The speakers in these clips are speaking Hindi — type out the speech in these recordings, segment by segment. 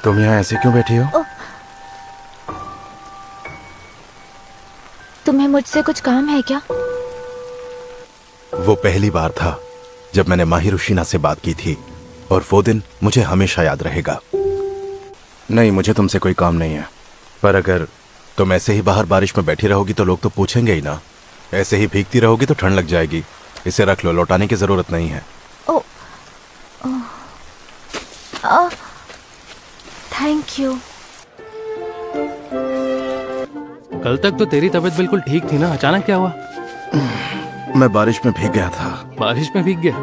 तुम यहाँ ऐसे क्यों बैठी हो? तुम्हें मुझसे कुछ काम है क्या? वो पहली बार था जब मैंने माहिर उशीना से बात की थी और वो दिन मुझे हमेशा याद रहेगा। नहीं, मुझे तुमसे कोई काम नहीं है, पर अगर तुम ऐसे ही बाहर बारिश में बैठी रहोगी तो लोग तो पूछेंगे ही ना। ऐसे ही भीगती रहोगी तो ठंड लग जाएगी। इसे रख लो, लौटाने की जरूरत नहीं है। Thank you. कल तक तो तेरी तबीयत बिल्कुल ठीक थी ना, अचानक क्या हुआ? मैं बारिश में भीग गया था। बारिश में भीग गया?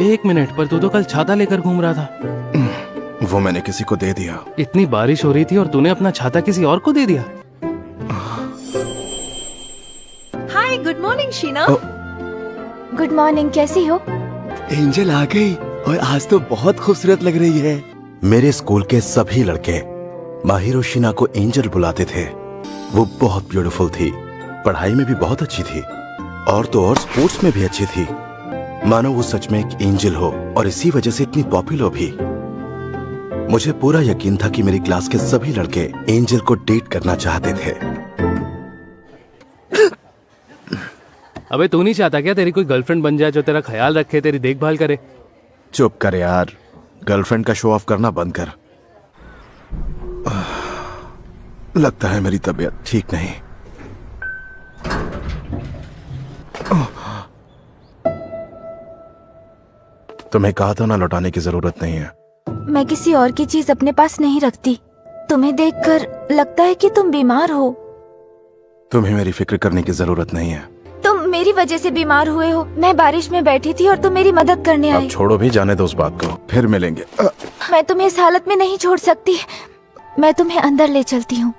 एक मिनट, पर तू तो कल छाता लेकर घूम रहा था। वो मैंने किसी को दे दिया। इतनी बारिश हो रही थी और तूने अपना छाता किसी और को दे दिया? Hi, good morning Shiina. Good morning, कैसी हो? एंजल आ गई और आज तो बहुत खूबसूरत लग रही है। मेरे स्कूल के सभी लड़के माहिर उशीना को एंजल बुलाते थे। वो बहुत ब्यूटीफुल थी, पढ़ाई में भी बहुत अच्छी थी और तो और स्पोर्ट्स में भी अच्छी थी। मानो वो सच में एक एंजल हो और इसी वजह से इतनी पॉपुलर भी। मुझे पूरा यकीन था कि मेरी क्लास के सभी लड़के एंजल को डेट करना चाहते थे। अबे तू नहीं चाहता क्या तेरी कोई गर्लफ्रेंड बन जाए जो तेरा ख्याल रखे, तेरी देखभाल करे? चुप कर यार, गर्लफ्रेंड का शो ऑफ करना बंद कर। लगता है मेरी तबीयत ठीक नहीं। तुम्हें कहा था ना, लौटाने की जरूरत नहीं है। मैं किसी और की चीज अपने पास नहीं रखती। तुम्हें देखकर लगता है कि तुम बीमार हो। तुम्हें मेरी फिक्र करने की जरूरत नहीं है। तुम मेरी वजह से बीमार हुए हो। मैं बारिश में बैठी थी और तुम मेरी मदद करने अब आए। छोड़ो भी, जाने दो उस बात को, फिर मिलेंगे। मैं तुम्हें इस हालत में नहीं छोड़ सकती। मैं तुम्हें अंदर ले चलती हूँ।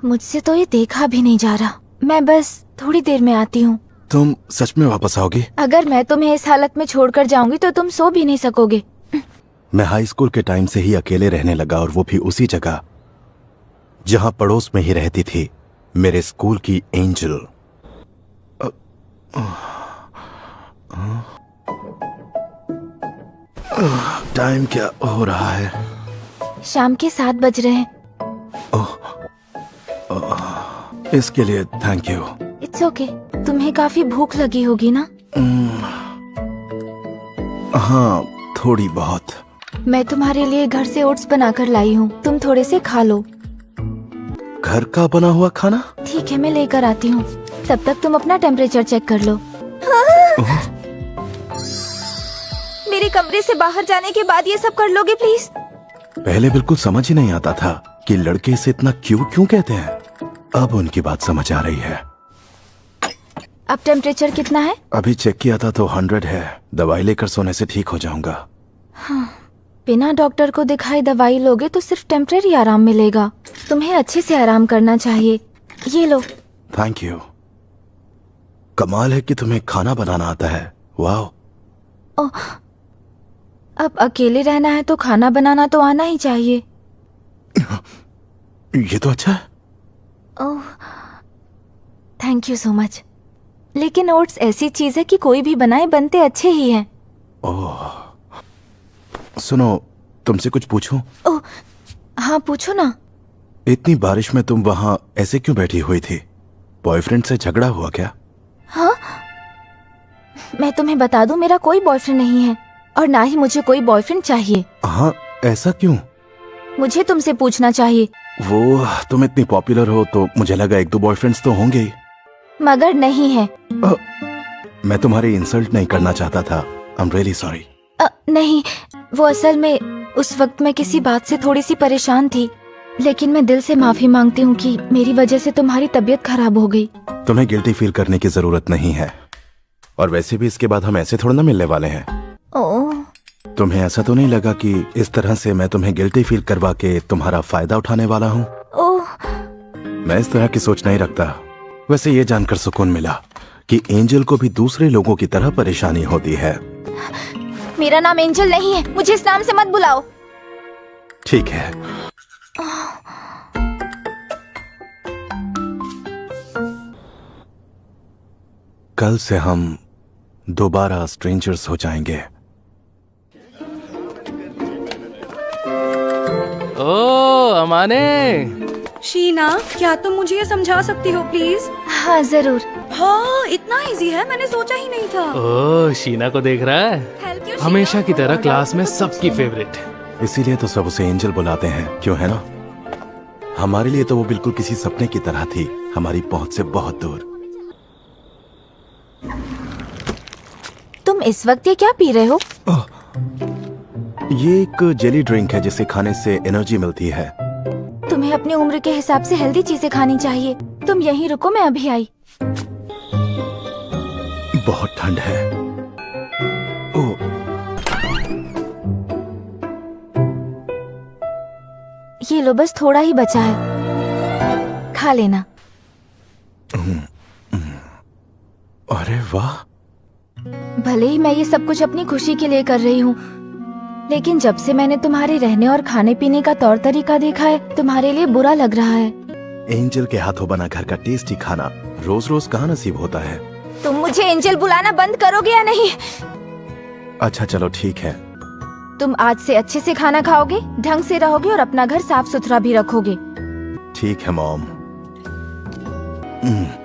मुझसे तो ये देखा भी नहीं जा रहा। मैं बस थोड़ी देर में आती हूँ। तुम सच में वापस आओगी? अगर मैं तुम्हें इस हालत में छोड़कर जाऊंगी तो तुम सो भी नहीं सकोगे। मैं हाई स्कूल के टाइम से ही अकेले रहने लगा, और वो भी उसी जगह जहां पड़ोस में ही रहती थी मेरे स्कूल की एंजल। टाइम क्या हो रहा है? शाम के 7 बज रहे हैं। इसके लिए थैंक यू। It's okay. तुम्हें काफी भूख लगी होगी ना? हाँ, थोड़ी बहुत। मैं तुम्हारे लिए घर से ओट्स बनाकर लाई हूँ, तुम थोड़े से खा लो। घर का बना हुआ खाना? ठीक है, मैं लेकर आती हूँ। तब तक तुम अपना टेम्परेचर चेक कर लो। मेरे कमरे से बाहर जाने के बाद ये सब कर लोगे प्लीज? पहले बिल्कुल समझ ही नहीं आता था कि लड़के इसे इतना क्यों कहते हैं। अब उनकी बात समझ आ रही है। अब टेम्परेचर कितना है? अभी चेक किया था तो 100 है। दवाई लेकर सोने से ठीक हो जाऊंगा। हाँ, बिना डॉक्टर को दिखाए दवाई लोगे तो सिर्फ टेम्परेरी आराम मिलेगा। तुम्हें अच्छे से आराम करना चाहिए। ये लो। Thank you. कमाल है कि तुम्हें खाना बनाना आता है। वाह। अब अकेले रहना है तो खाना बनाना तो आना ही चाहिए। ये तो अच्छा है। ओह, थैंक यू सो मच। लेकिन ओट्स ऐसी चीज है कि कोई भी बनाए बनते अच्छे ही हैं। ओह, सुनो, तुमसे कुछ पूछूं? ओह, हाँ पूछो ना। इतनी बारिश में तुम वहां ऐसे क्यों बैठी हुई थी? बॉयफ्रेंड से झगड़ा हुआ क्या? हाँ, मैं तुम्हें बता दूं, मेरा कोई बॉयफ्रेंड नहीं है और ना ही मुझे कोई बॉयफ्रेंड चाहिए। हाँ, ऐसा क्यों? मुझे तुमसे पूछना चाहिए। वो, तुम इतनी पॉपुलर हो तो मुझे लगा 1-2 बॉयफ्रेंड्स तो होंगे ही। मगर नहीं है। मैं तुम्हारी इंसल्ट नहीं करना चाहता था। I am really sorry. नहीं, वो असल में उस वक्त मैं किसी बात से थोड़ी सी परेशान थी। लेकिन मैं दिल से माफी मांगती हूँ कि मेरी वजह से तुम्हारी तबीयत खराब हो गई। तुम्हें गिल्टी फील करने की जरूरत नहीं है, और वैसे भी इसके बाद हम ऐसे थोड़ा ना मिलने वाले हैं। ओह, तुम्हें ऐसा तो नहीं लगा कि इस तरह से मैं तुम्हें गिल्टी फील करवा के तुम्हारा फायदा उठाने वाला हूँ? ओह, मैं इस तरह की सोच नहीं रखता। वैसे ये जानकर सुकून मिला कि एंजल को भी दूसरे लोगों की तरह परेशानी होती है। मेरा नाम एंजल नहीं है, मुझे इस नाम से मत बुलाओ। ठीक है। कल से हम दोबारा स्ट्रेंजर्स हो जाएंगे। ओ अमाने, शीना, क्या तुम मुझे ये समझा सकती हो प्लीज? हाँ जरूर। हाँ, इतना इजी है, मैंने सोचा ही नहीं था। ओ शीना को देख रहा है, Help you, हमेशा शीना। की तरह क्लास में सबकी फेवरेट। इसीलिए तो सब उसे एंजल बुलाते हैं, क्यों है ना? हमारे लिए तो वो बिल्कुल किसी सपने की तरह थी, हमारी पहुंच से बहुत दूर। तुम इस वक्त ये क्या पी रहे हो? ये एक जेली ड्रिंक है जिसे खाने से एनर्जी मिलती है। तुम्हें अपनी उम्र के हिसाब से हेल्दी चीजें खानी चाहिए। तुम यहीं रुको, मैं अभी आई। बहुत ठंड है। ओ, ये लो, बस थोड़ा ही बचा है, खा लेना। अरे वाह। भले ही मैं ये सब कुछ अपनी खुशी के लिए कर रही हूँ, लेकिन जब से मैंने तुम्हारे रहने और खाने पीने का तौर तरीका देखा है, तुम्हारे लिए बुरा लग रहा है। एंजल के हाथों बना घर का टेस्टी खाना रोज रोज कहाँ नसीब होता है। तुम मुझे एंजल बुलाना बंद करोगे या नहीं? अच्छा चलो ठीक है। तुम आज से अच्छे से खाना खाओगे, ढंग से रहोगे और अपना घर साफ सुथरा भी रखोगे। ठीक है मॉम।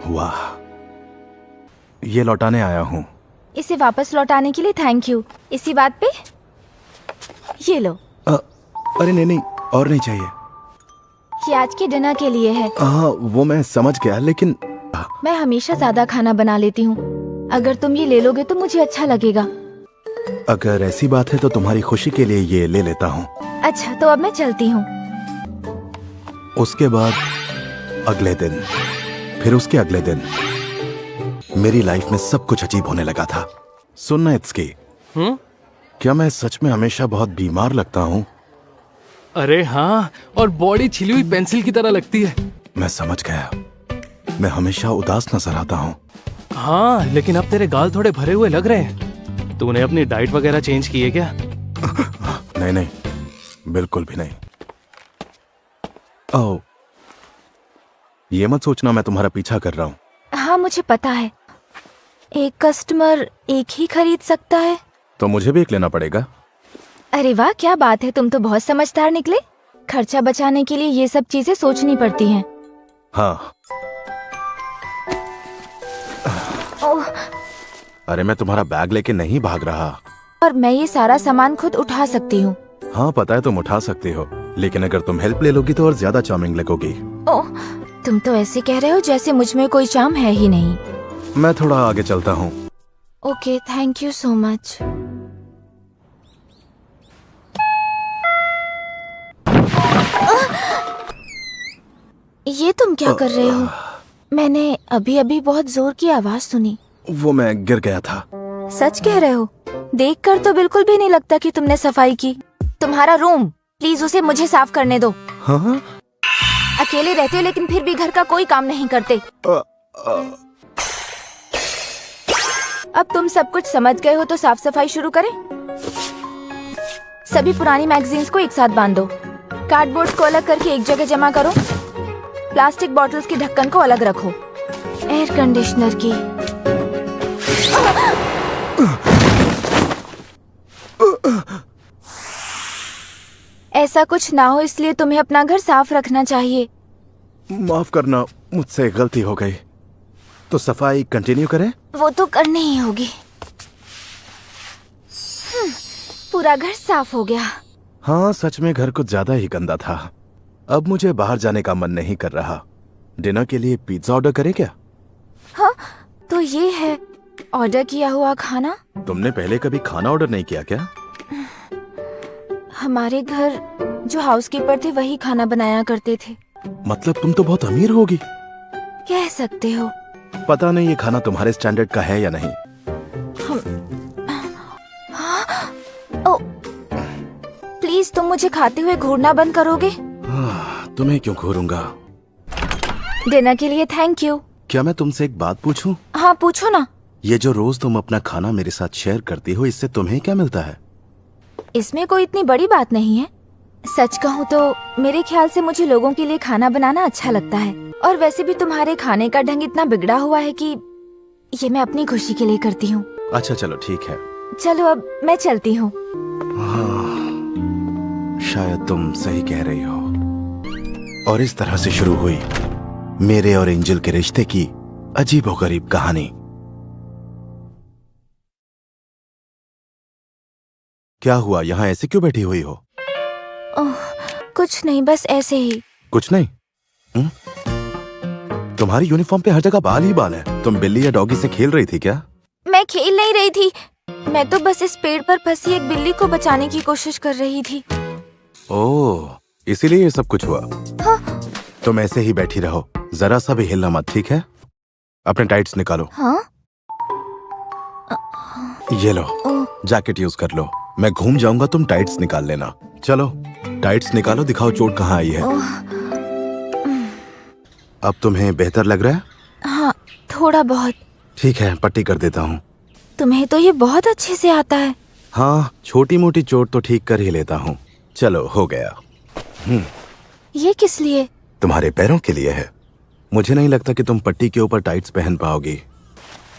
वाह, ये लौटाने आया हूँ। इसे वापस लौटाने के लिए थैंक यू। इसी बात पे ये लो। अरे नहीं नहीं, और नहीं चाहिए। ये आज के डिनर के लिए है। हाँ वो मैं समझ गया, लेकिन मैं हमेशा ज्यादा खाना बना लेती हूँ। अगर तुम ये ले लोगे तो मुझे अच्छा लगेगा। अगर ऐसी बात है तो तुम्हारी खुशी के लिए ये ले लेता हूँ। अच्छा, तो अब मैं चलती हूँ। उसके बाद अगले दिन, फिर उसके अगले दिन मेरी लाइफ में सब कुछ अजीब होने लगा था। सुनना इत्सकी, क्या मैं सच में हमेशा बहुत बीमार लगता हूँ? अरे हाँ, और बॉडी छिली हुई पेंसिल की तरह लगती है। मैं समझ गया, मैं हमेशा उदास नजर आता हूँ। हाँ, लेकिन अब तेरे गाल थोड़े भरे हुए लग रहे हैं। तूने अपनी डाइट वगैरह चेंज की है क्या? नहीं नहीं, बिल्कुल भी नहीं। ओ, ये मत सोचना मैं तुम्हारा पीछा कर रहा हूँ। हाँ मुझे पता है, एक कस्टमर एक ही खरीद सकता है। तो मुझे भी एक लेना पड़ेगा। अरे वाह, क्या बात है, तुम तो बहुत समझदार निकले। खर्चा बचाने के लिए ये सब चीजें सोचनी पड़ती हैं। हाँ। ओह, अरे मैं तुम्हारा बैग लेके नहीं भाग रहा। और मैं ये सारा सामान खुद उठा सकती हूँ। हाँ पता है तुम उठा सकती हो, लेकिन अगर तुम हेल्प ले लोगी तो और ज्यादा चार्मिंग लगोगी। ओह, तुम तो ऐसे कह रहे हो जैसे मुझ में कोई चार्म है ही नहीं। मैं थोड़ा आगे चलता हूँ। Okay, thank you so much. ये तुम क्या कर रहे हो? मैंने अभी अभी बहुत जोर की आवाज सुनी। वो मैं गिर गया था। सच कह रहे हो? देखकर तो बिल्कुल भी नहीं लगता कि तुमने सफाई की। तुम्हारा रूम, प्लीज उसे मुझे साफ करने दो। हाँ? अकेले रहते हो लेकिन फिर भी घर का कोई काम नहीं करते। अब तुम सब कुछ समझ गए हो तो साफ सफाई शुरू करें। सभी पुरानी मैगजीन्स को एक साथ बांध दो। कार्डबोर्ड को अलग करके एक जगह जमा करो। प्लास्टिक बॉटल्स की ढक्कन को अलग रखो। एयर कंडीशनर की ऐसा कुछ ना हो इसलिए तुम्हें अपना घर साफ रखना चाहिए। माफ करना, मुझसे गलती हो गई। तो सफाई कंटिन्यू करें? वो तो करनी ही होगी। पूरा घर साफ हो गया। हाँ सच में घर कुछ ज्यादा ही गंदा था। अब मुझे बाहर जाने का मन नहीं कर रहा। डिनर के लिए पिज्जा ऑर्डर करें क्या? हाँ, तो ये है ऑर्डर किया हुआ खाना। तुमने पहले कभी खाना ऑर्डर नहीं किया क्या? हमारे घर जो हाउसकीपर थे वही खाना बनाया करते थे। मतलब तुम तो बहुत अमीर होगी। कह सकते हो। पता नहीं ये खाना तुम्हारे स्टैंडर्ड का है या नहीं। ओ, प्लीज तुम मुझे खाते हुए घूरना बंद करोगे? तुम्हें क्यों घूरूंगा? डिनर के लिए थैंक यू। क्या मैं तुमसे एक बात पूछूं? हाँ पूछो ना। ये जो रोज तुम अपना खाना मेरे साथ शेयर करती हो, इससे तुम्हें क्या मिलता है? इसमें कोई इतनी बड़ी बात नहीं है। सच कहूँ तो मेरे ख्याल से मुझे लोगों के लिए खाना बनाना अच्छा लगता है। और वैसे भी तुम्हारे खाने का ढंग इतना बिगड़ा हुआ है कि ये मैं अपनी खुशी के लिए करती हूँ। अच्छा चलो ठीक है। चलो अब मैं चलती हूँ। शायद तुम सही कह रही हो। और इस तरह से शुरू हुई मेरे और एंजल के रिश्ते की अजीबोगरीब कहानी। क्या हुआ, यहाँ ऐसे क्यों बैठी हुई हो? ओह, कुछ नहीं, बस ऐसे ही। कुछ नहीं। तुम्हारी यूनिफॉर्म पे हर जगह बाल ही बाल है। तुम बिल्ली या डॉगी से खेल रही थी क्या? मैं खेल नहीं रही थी, मैं तो बस इस पेड़ पर फंसी एक बिल्ली को बचाने की कोशिश कर रही थी। ओह, इसीलिए ये सब कुछ हुआ। हाँ। तुम ऐसे ही बैठी रहो, जरा सा भी हिलना मत, ठीक है? अपने टाइट्स निकालो। हाँ? ये लो, ओह, जैकेट यूज कर लो। मैं घूम जाऊंगा, तुम टाइट्स निकाल लेना। चलो टाइट्स निकालो, दिखाओ चोट कहाँ आई है। ओह, अब तुम्हें बेहतर लग रहा है? हाँ, थोड़ा बहुत। ठीक है, पट्टी कर देता हूँ। तुम्हें तो ये बहुत अच्छे से आता है। हाँ, छोटी मोटी चोट तो ठीक कर ही लेता हूँ। चलो, हो गया। ये किस लिए? तुम्हारे पैरों के लिए है। मुझे नहीं लगता कि तुम पट्टी के ऊपर टाइट्स पहन पाओगी।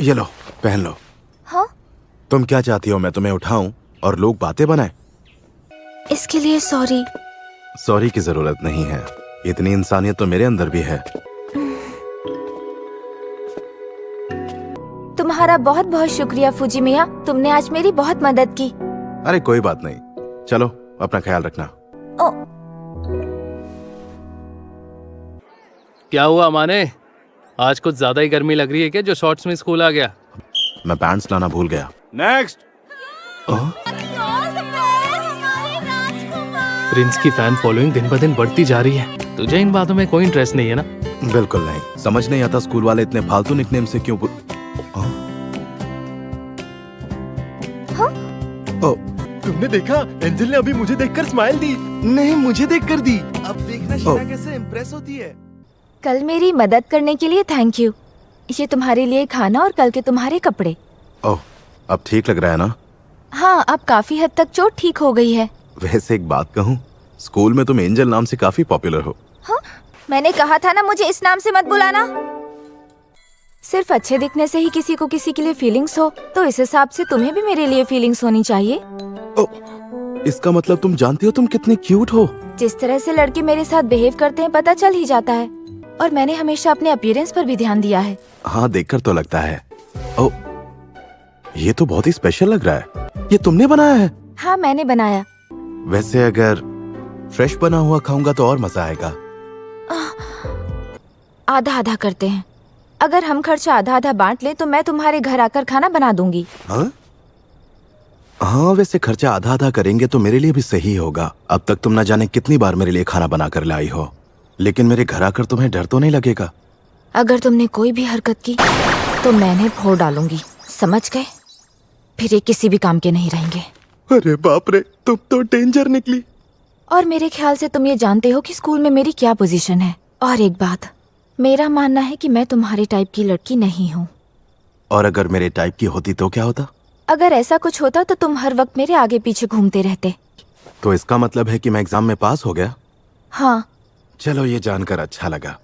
ये लो, पहन लो। हाँ? तुम क्या चाहती हो, मैं तुम्हें उठाऊं और लोग बातें बनाएं? इसके लिए सॉरी। सॉरी की जरूरत नहीं है, इतनी इंसानियत तो मेरे अंदर भी है। तुम्हारा बहुत बहुत शुक्रिया फूजी मिया, तुमने आज मेरी बहुत मदद की। अरे कोई बात नहीं, चलो अपना ख्याल रखना। ओ, क्या हुआ माने, आज कुछ ज्यादा ही गर्मी लग रही है क्या जो शॉर्ट्स में स्कूल आ गया? मैं पैंट्स लाना भूल गया। नेक्स्ट। प्रिंस की फैन फॉलोइंग दिन ब दिन बढ़ती जा रही है। तुझे इन बातों में कोई इंटरेस्ट नहीं है ना? बिल्कुल नहीं, समझ नहीं आता स्कूल वाले इतने फालतू निकनेम से क्यों तुमने देखा, एंजल ने अभी मुझे देखकर स्माइल दी। नहीं, मुझे देखकर दी। अब देखना शीना कैसे इम्प्रेस होती है। कल मेरी मदद करने के लिए थैंक यू। ये तुम्हारे लिए खाना और कल के तुम्हारे कपड़े। ओह, अब ठीक लग रहा है ना? हाँ, अब काफी हद तक चोट ठीक हो गई है। वैसे एक बात कहूँ, स्कूल में तुम एंजल नाम से काफी पॉपुलर हो। हाँ? मैंने कहा था ना मुझे इस नाम से मत बुलाना। सिर्फ अच्छे दिखने से ही किसी को किसी के लिए फीलिंग्स हो, तो इस हिसाब से तुम्हें भी मेरे लिए फीलिंग्स होनी चाहिए। इसका मतलब तुम जानती हो तुम कितनी क्यूट हो। जिस तरह से लड़के मेरे साथ बिहेव करते हैं पता चल ही जाता है, और मैंने हमेशा अपने अपीयरेंस पर भी ध्यान दिया है। हाँ, देखकर तो लगता है। ओ, ये तो बहुत ही स्पेशल लग रहा है। ये तुमने बनाया है? हाँ, मैंने बनाया। वैसे अगर फ्रेश बना हुआ खाऊंगा तो और मजा आएगा। आधा आधा करते हैं। अगर हम खर्चा आधा आधा बांट ले तो मैं तुम्हारे घर आकर खाना बना दूंगी। हाँ? हाँ, वैसे खर्चा आधा आधा करेंगे तो मेरे लिए भी सही होगा। अब तक तुम ना जाने कितनी बार मेरे लिए खाना बना कर लाई हो, लेकिन मेरे घर आकर तुम्हें डर तो नहीं लगेगा? अगर तुमने कोई भी हरकत की तो मैंने फोड़ डालूंगी, समझ गए? फिर ये किसी भी काम के नहीं रहेंगे। अरे बाप रे, तुम तो डेंजर निकली। और मेरे ख्याल से तुम ये जानते हो कि स्कूल में मेरी क्या पोजीशन है। और एक बात, मेरा मानना है कि मैं तुम्हारे टाइप की लड़की नहीं हूँ। और अगर मेरे टाइप की होती तो क्या होता? अगर ऐसा कुछ होता तो तुम हर वक्त मेरे आगे पीछे घूमते रहते। तो इसका मतलब है कि मैं एग्जाम में पास हो गया? हाँ। चलो, ये जानकर अच्छा लगा।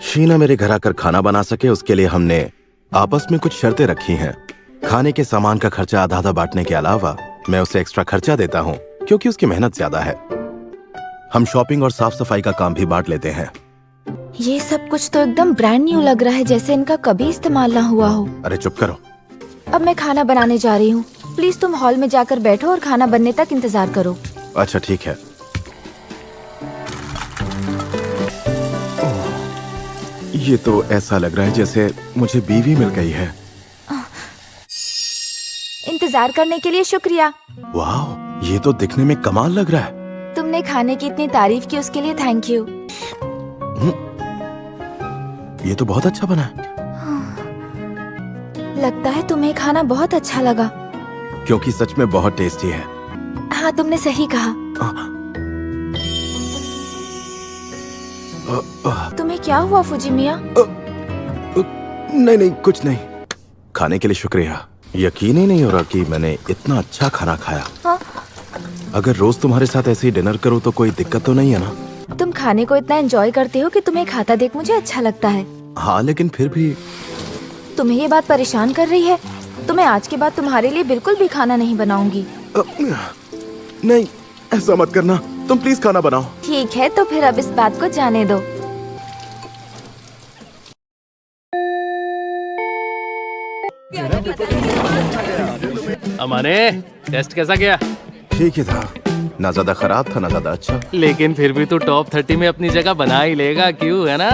शीना मेरे घर आकर खाना बना सके उसके लिए हमने आपस में कुछ शर्तें रखी हैं। खाने के सामान का खर्चा आधा आधा बांटने के अलावा मैं उसे एक्स्ट्रा खर्चा देता हूँ क्योंकि उसकी मेहनत ज्यादा है। हम शॉपिंग और साफ सफाई का काम भी बांट लेते हैं। ये सब कुछ तो एकदम ब्रांड न्यू लग रहा है, जैसे इनका कभी इस्तेमाल ना हुआ हो। अरे चुप करो। अब मैं खाना बनाने जा रही हूँ, प्लीज तुम हॉल में जाकर बैठो और खाना बनने तक इंतजार करो। अच्छा ठीक है। ये तो ऐसा लग रहा है जैसे मुझे बीवी मिल गई है। इंतजार करने के लिए शुक्रिया। वाह, ये तो दिखने में कमाल लग रहा है। तुमने खाने की इतनी तारीफ की उसके लिए थैंक यू। ये तो बहुत अच्छा बना है। लगता है तुम्हें खाना बहुत अच्छा लगा। क्योंकि सच में बहुत टेस्टी है। हाँ, तुमने सही कहा। तुम्हें क्या हुआ फूजी मिया? नहीं नहीं, कुछ नहीं। खाने के लिए शुक्रिया। यकीन ही नहीं हो रहा कि मैंने इतना अच्छा खाना खाया। हाँ? अगर रोज तुम्हारे साथ ऐसे ही डिनर करूँ तो कोई दिक्कत तो नहीं है ना? तुम खाने को इतना एंजॉय करते हो कि तुम्हें खाता देख मुझे अच्छा लगता है। हाँ, लेकिन फिर भी तुम्हें ये बात परेशान कर रही है तो मैं आज के बाद तुम्हारे लिए बिल्कुल भी खाना नहीं बनाऊंगी। नहीं, ऐसा मत करना। तुम प्लीज खाना बनाओ। ठीक है, तो फिर अब इस बात को जाने दो। अमाने, टेस्ट कैसा गया? ठीक ही था, ना ज्यादा खराब था ना ज्यादा अच्छा। लेकिन फिर भी तू टॉप 30 में अपनी जगह बना ही लेगा, क्यों, है ना?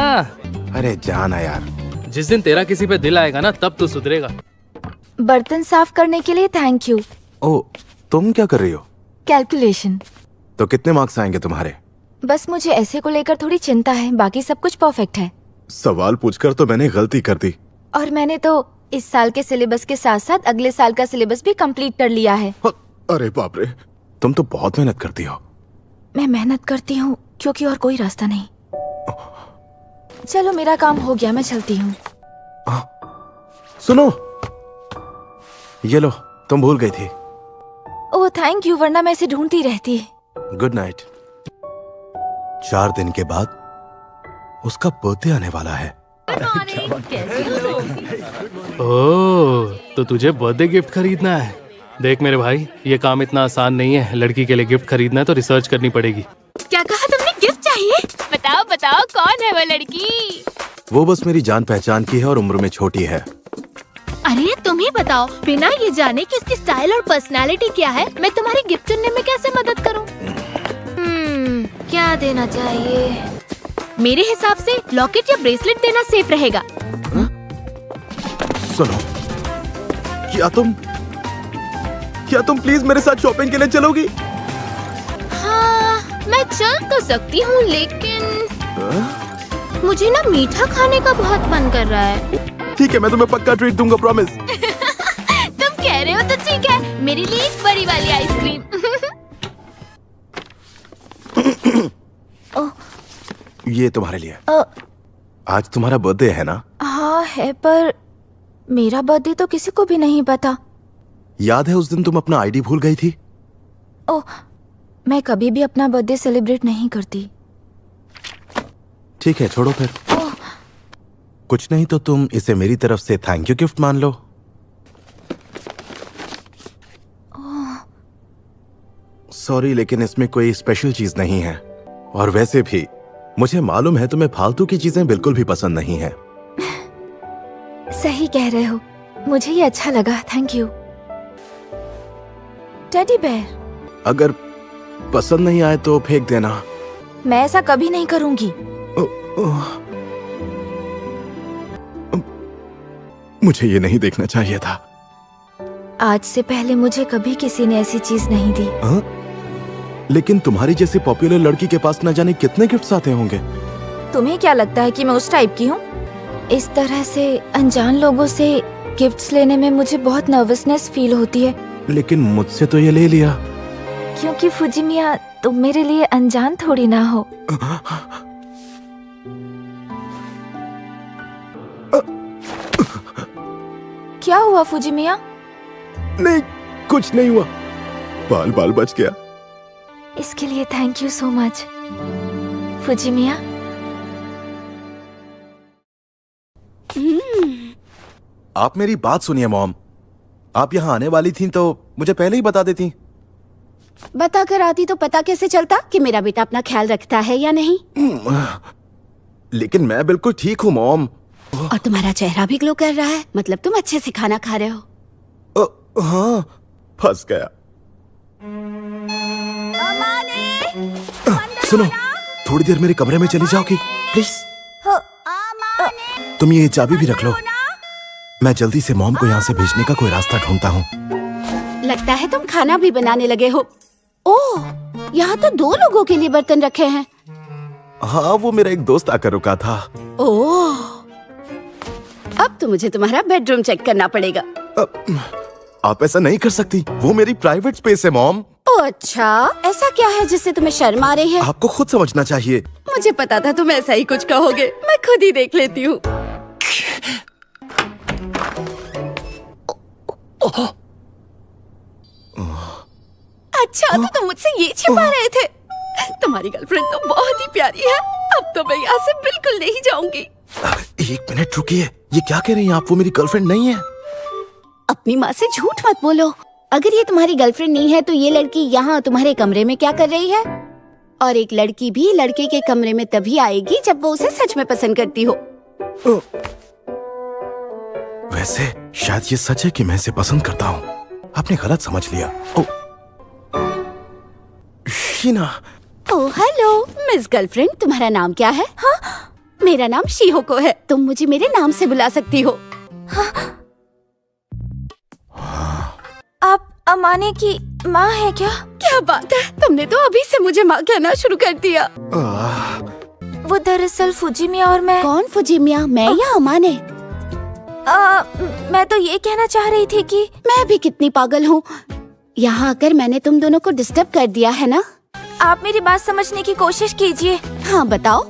अरे जाना यार। जिस दिन तेरा किसी पे दिल आएगा ना, तब तू सुधरेगा। बर्तन साफ करने के लिए थैंक यू। ओ, तुम क्या कर रही हो? कैलकुलेशन। तो कितने मार्क्स आएंगे तुम्हारे? बस मुझे ऐसे को लेकर थोड़ी चिंता है, बाकी सब कुछ परफेक्ट है। सवाल पूछकर तो मैंने गलती कर दी। और मैंने तो इस साल के सिलेबस के साथ साथ अगले साल का सिलेबस भी कंप्लीट कर लिया है। अरे बाप रे, तुम तो बहुत मेहनत करती हो। मैं मेहनत करती हूँ क्योंकि और कोई रास्ता नहीं। चलो मेरा काम हो गया, मैं चलती हूँ। सुनो, ये लो, तुम भूल गई थी। ओह थैंक यू, वरना मैं इसे ढूंढती रहती। Good night. 4 दिन के बाद उसका बर्थडे आने वाला है। ओह, तो तुझे बर्थडे गिफ्ट खरीदना है? देख मेरे भाई, ये काम इतना आसान नहीं है। लड़की के लिए गिफ्ट खरीदना है तो रिसर्च करनी पड़ेगी। क्या कहा तुमने? गिफ्ट चाहिए? बताओ बताओ, कौन है वो लड़की? वो बस मेरी जान पहचान की है और उम्र में छोटी है। अरे तुम ही बताओ, बिना ये जाने कि उसकी स्टाइल और पर्सनालिटी क्या है, मैं तुम्हारी गिफ्ट चुनने में कैसे मदद करूं? क्या देना चाहिए? मेरे हिसाब से लॉकेट या ब्रेसलेट देना सेफ रहेगा। सुनो, क्या तुम प्लीज मेरे साथ शॉपिंग के लिए चलोगी? हाँ, मैं चल तो सकती हूँ, लेकिन मुझे ना मीठा खाने का बहुत मन कर रहा है। ठीक है, मैं तुम्हें पक्का ट्रीट दूंगा, प्रॉमिस। तुम कह रहे हो तो ठीक है, मेरे लिए एक बड़ी वाली आइसक्रीम। ये तुम्हारे लिए। आज तुम्हारा बर्थडे है ना? हाँ है, पर मेरा बर्थडे तो किसी को भी नहीं पता। याद है उस दिन तुम अपना आईडी भूल गई थी? ओह, मैं कभी भी अपना बर्थडे सेलिब्रेट नहीं करती। ठीक है, छोड़ो फिर। कुछ नहीं तो तुम इसे मेरी तरफ से थैंक यू गिफ्ट मान लो। सॉरी, लेकिन इसमें कोई स्पेशल चीज नहीं है। और वैसे भी मुझे मालूम है तुम्हें फालतू की चीजें बिल्कुल भी पसंद नहीं है। सही कह रहे हो, मुझे ये अच्छा लगा, थैंक यू। Teddy bear. अगर पसंद नहीं आए तो फेंक देना। मैं ऐसा कभी नहीं करूंगी। मुझे ये नहीं देखना चाहिए था। आज से पहले मुझे कभी किसी ने ऐसी चीज नहीं दी। लेकिन तुम्हारी जैसी पॉपुलर लड़की के पास न जाने कितने गिफ्ट्स आते होंगे। तुम्हें क्या लगता है कि मैं उस टाइप की हूँ? इस तरह से अनजान लोगों से गिफ्ट्स लेने में मुझे बहुत नर्वसनेस फील होती है। लेकिन मुझसे तो ये ले लिया। क्योंकि फुजिमिया, तुम मेरे लिए अनजान थोड़ी ना हो। क्या हुआ फुजिमिया? नहीं, कुछ नहीं हुआ, बाल बाल बच गया। इसके लिए थैंक यू सो मच फुजिमिया। आप मेरी बात सुनिए मॉम, आप यहाँ आने वाली थीं तो मुझे पहले ही बता देती। बता कर आती तो पता कैसे चलता कि मेरा बेटा अपना ख्याल रखता है या नहीं। लेकिन मैं बिल्कुल ठीक हूँ मॉम। और तुम्हारा चेहरा भी ग्लो कर रहा है, मतलब तुम अच्छे से खाना खा रहे हो। हाँ, फंस गया। सुनो, थोड़ी देर मेरे कमरे में चली जाओगी प्लीज? तुम ये चाबी भी रख लो, मैं जल्दी से मॉम को यहाँ से भेजने का कोई रास्ता ढूंढता हूँ। लगता है तुम खाना भी बनाने लगे हो। ओह, यहाँ तो 2 लोगों के लिए बर्तन रखे हैं। हाँ, वो मेरा एक दोस्त आकर रुका था। ओह, अब तो मुझे तुम्हारा बेडरूम चेक करना पड़ेगा। आप ऐसा नहीं कर सकती, वो मेरी प्राइवेट स्पेस है मॉम। ओह अच्छा, ऐसा क्या है जिससे तुम्हें शर्म आ रही है? आपको खुद समझना चाहिए। मुझे पता था तुम ऐसा ही कुछ कहोगे, मैं खुद ही देख लेती हूँ। अच्छा, तो तुम मुझसे ये छिपा रहे थे। तुम्हारी गर्लफ्रेंड तो बहुत ही प्यारी है। अब तो मैं यहाँ से बिल्कुल नहीं जाऊंगी। 1 मिनट रुकिए, ये क्या कह रही हैं आप? वो मेरी गर्लफ्रेंड नहीं है। अपनी माँ से झूठ मत बोलो। अगर ये तुम्हारी गर्लफ्रेंड नहीं है तो ये लड़की यहाँ तुम्हारे कमरे में क्या कर रही है? और एक लड़की भी लड़के के कमरे में तभी आएगी जब वो उसे सच में पसंद करती हो। वैसे शायद ये सच है कि मैं इसे पसंद करता हूँ। आपने गलत समझ लिया। Oh, Shiina. Oh hello miss girlfriend, तुम्हारा नाम क्या है? हाँ? मेरा नाम शिहोको है। तुम मुझे मेरे नाम से बुला सकती हो। आप अमाने की माँ है क्या? क्या बात है, तुमने तो अभी से मुझे माँ कहना शुरू कर दिया। वो दरअसल फुजिमिया और मैं। कौन फुजिमिया, मैं या अमाने? मैं तो ये कहना चाह रही थी कि मैं भी कितनी पागल हूँ। यहाँ आकर मैंने तुम दोनों को डिस्टर्ब कर दिया है ना? आप मेरी बात समझने की कोशिश कीजिए। हाँ बताओ।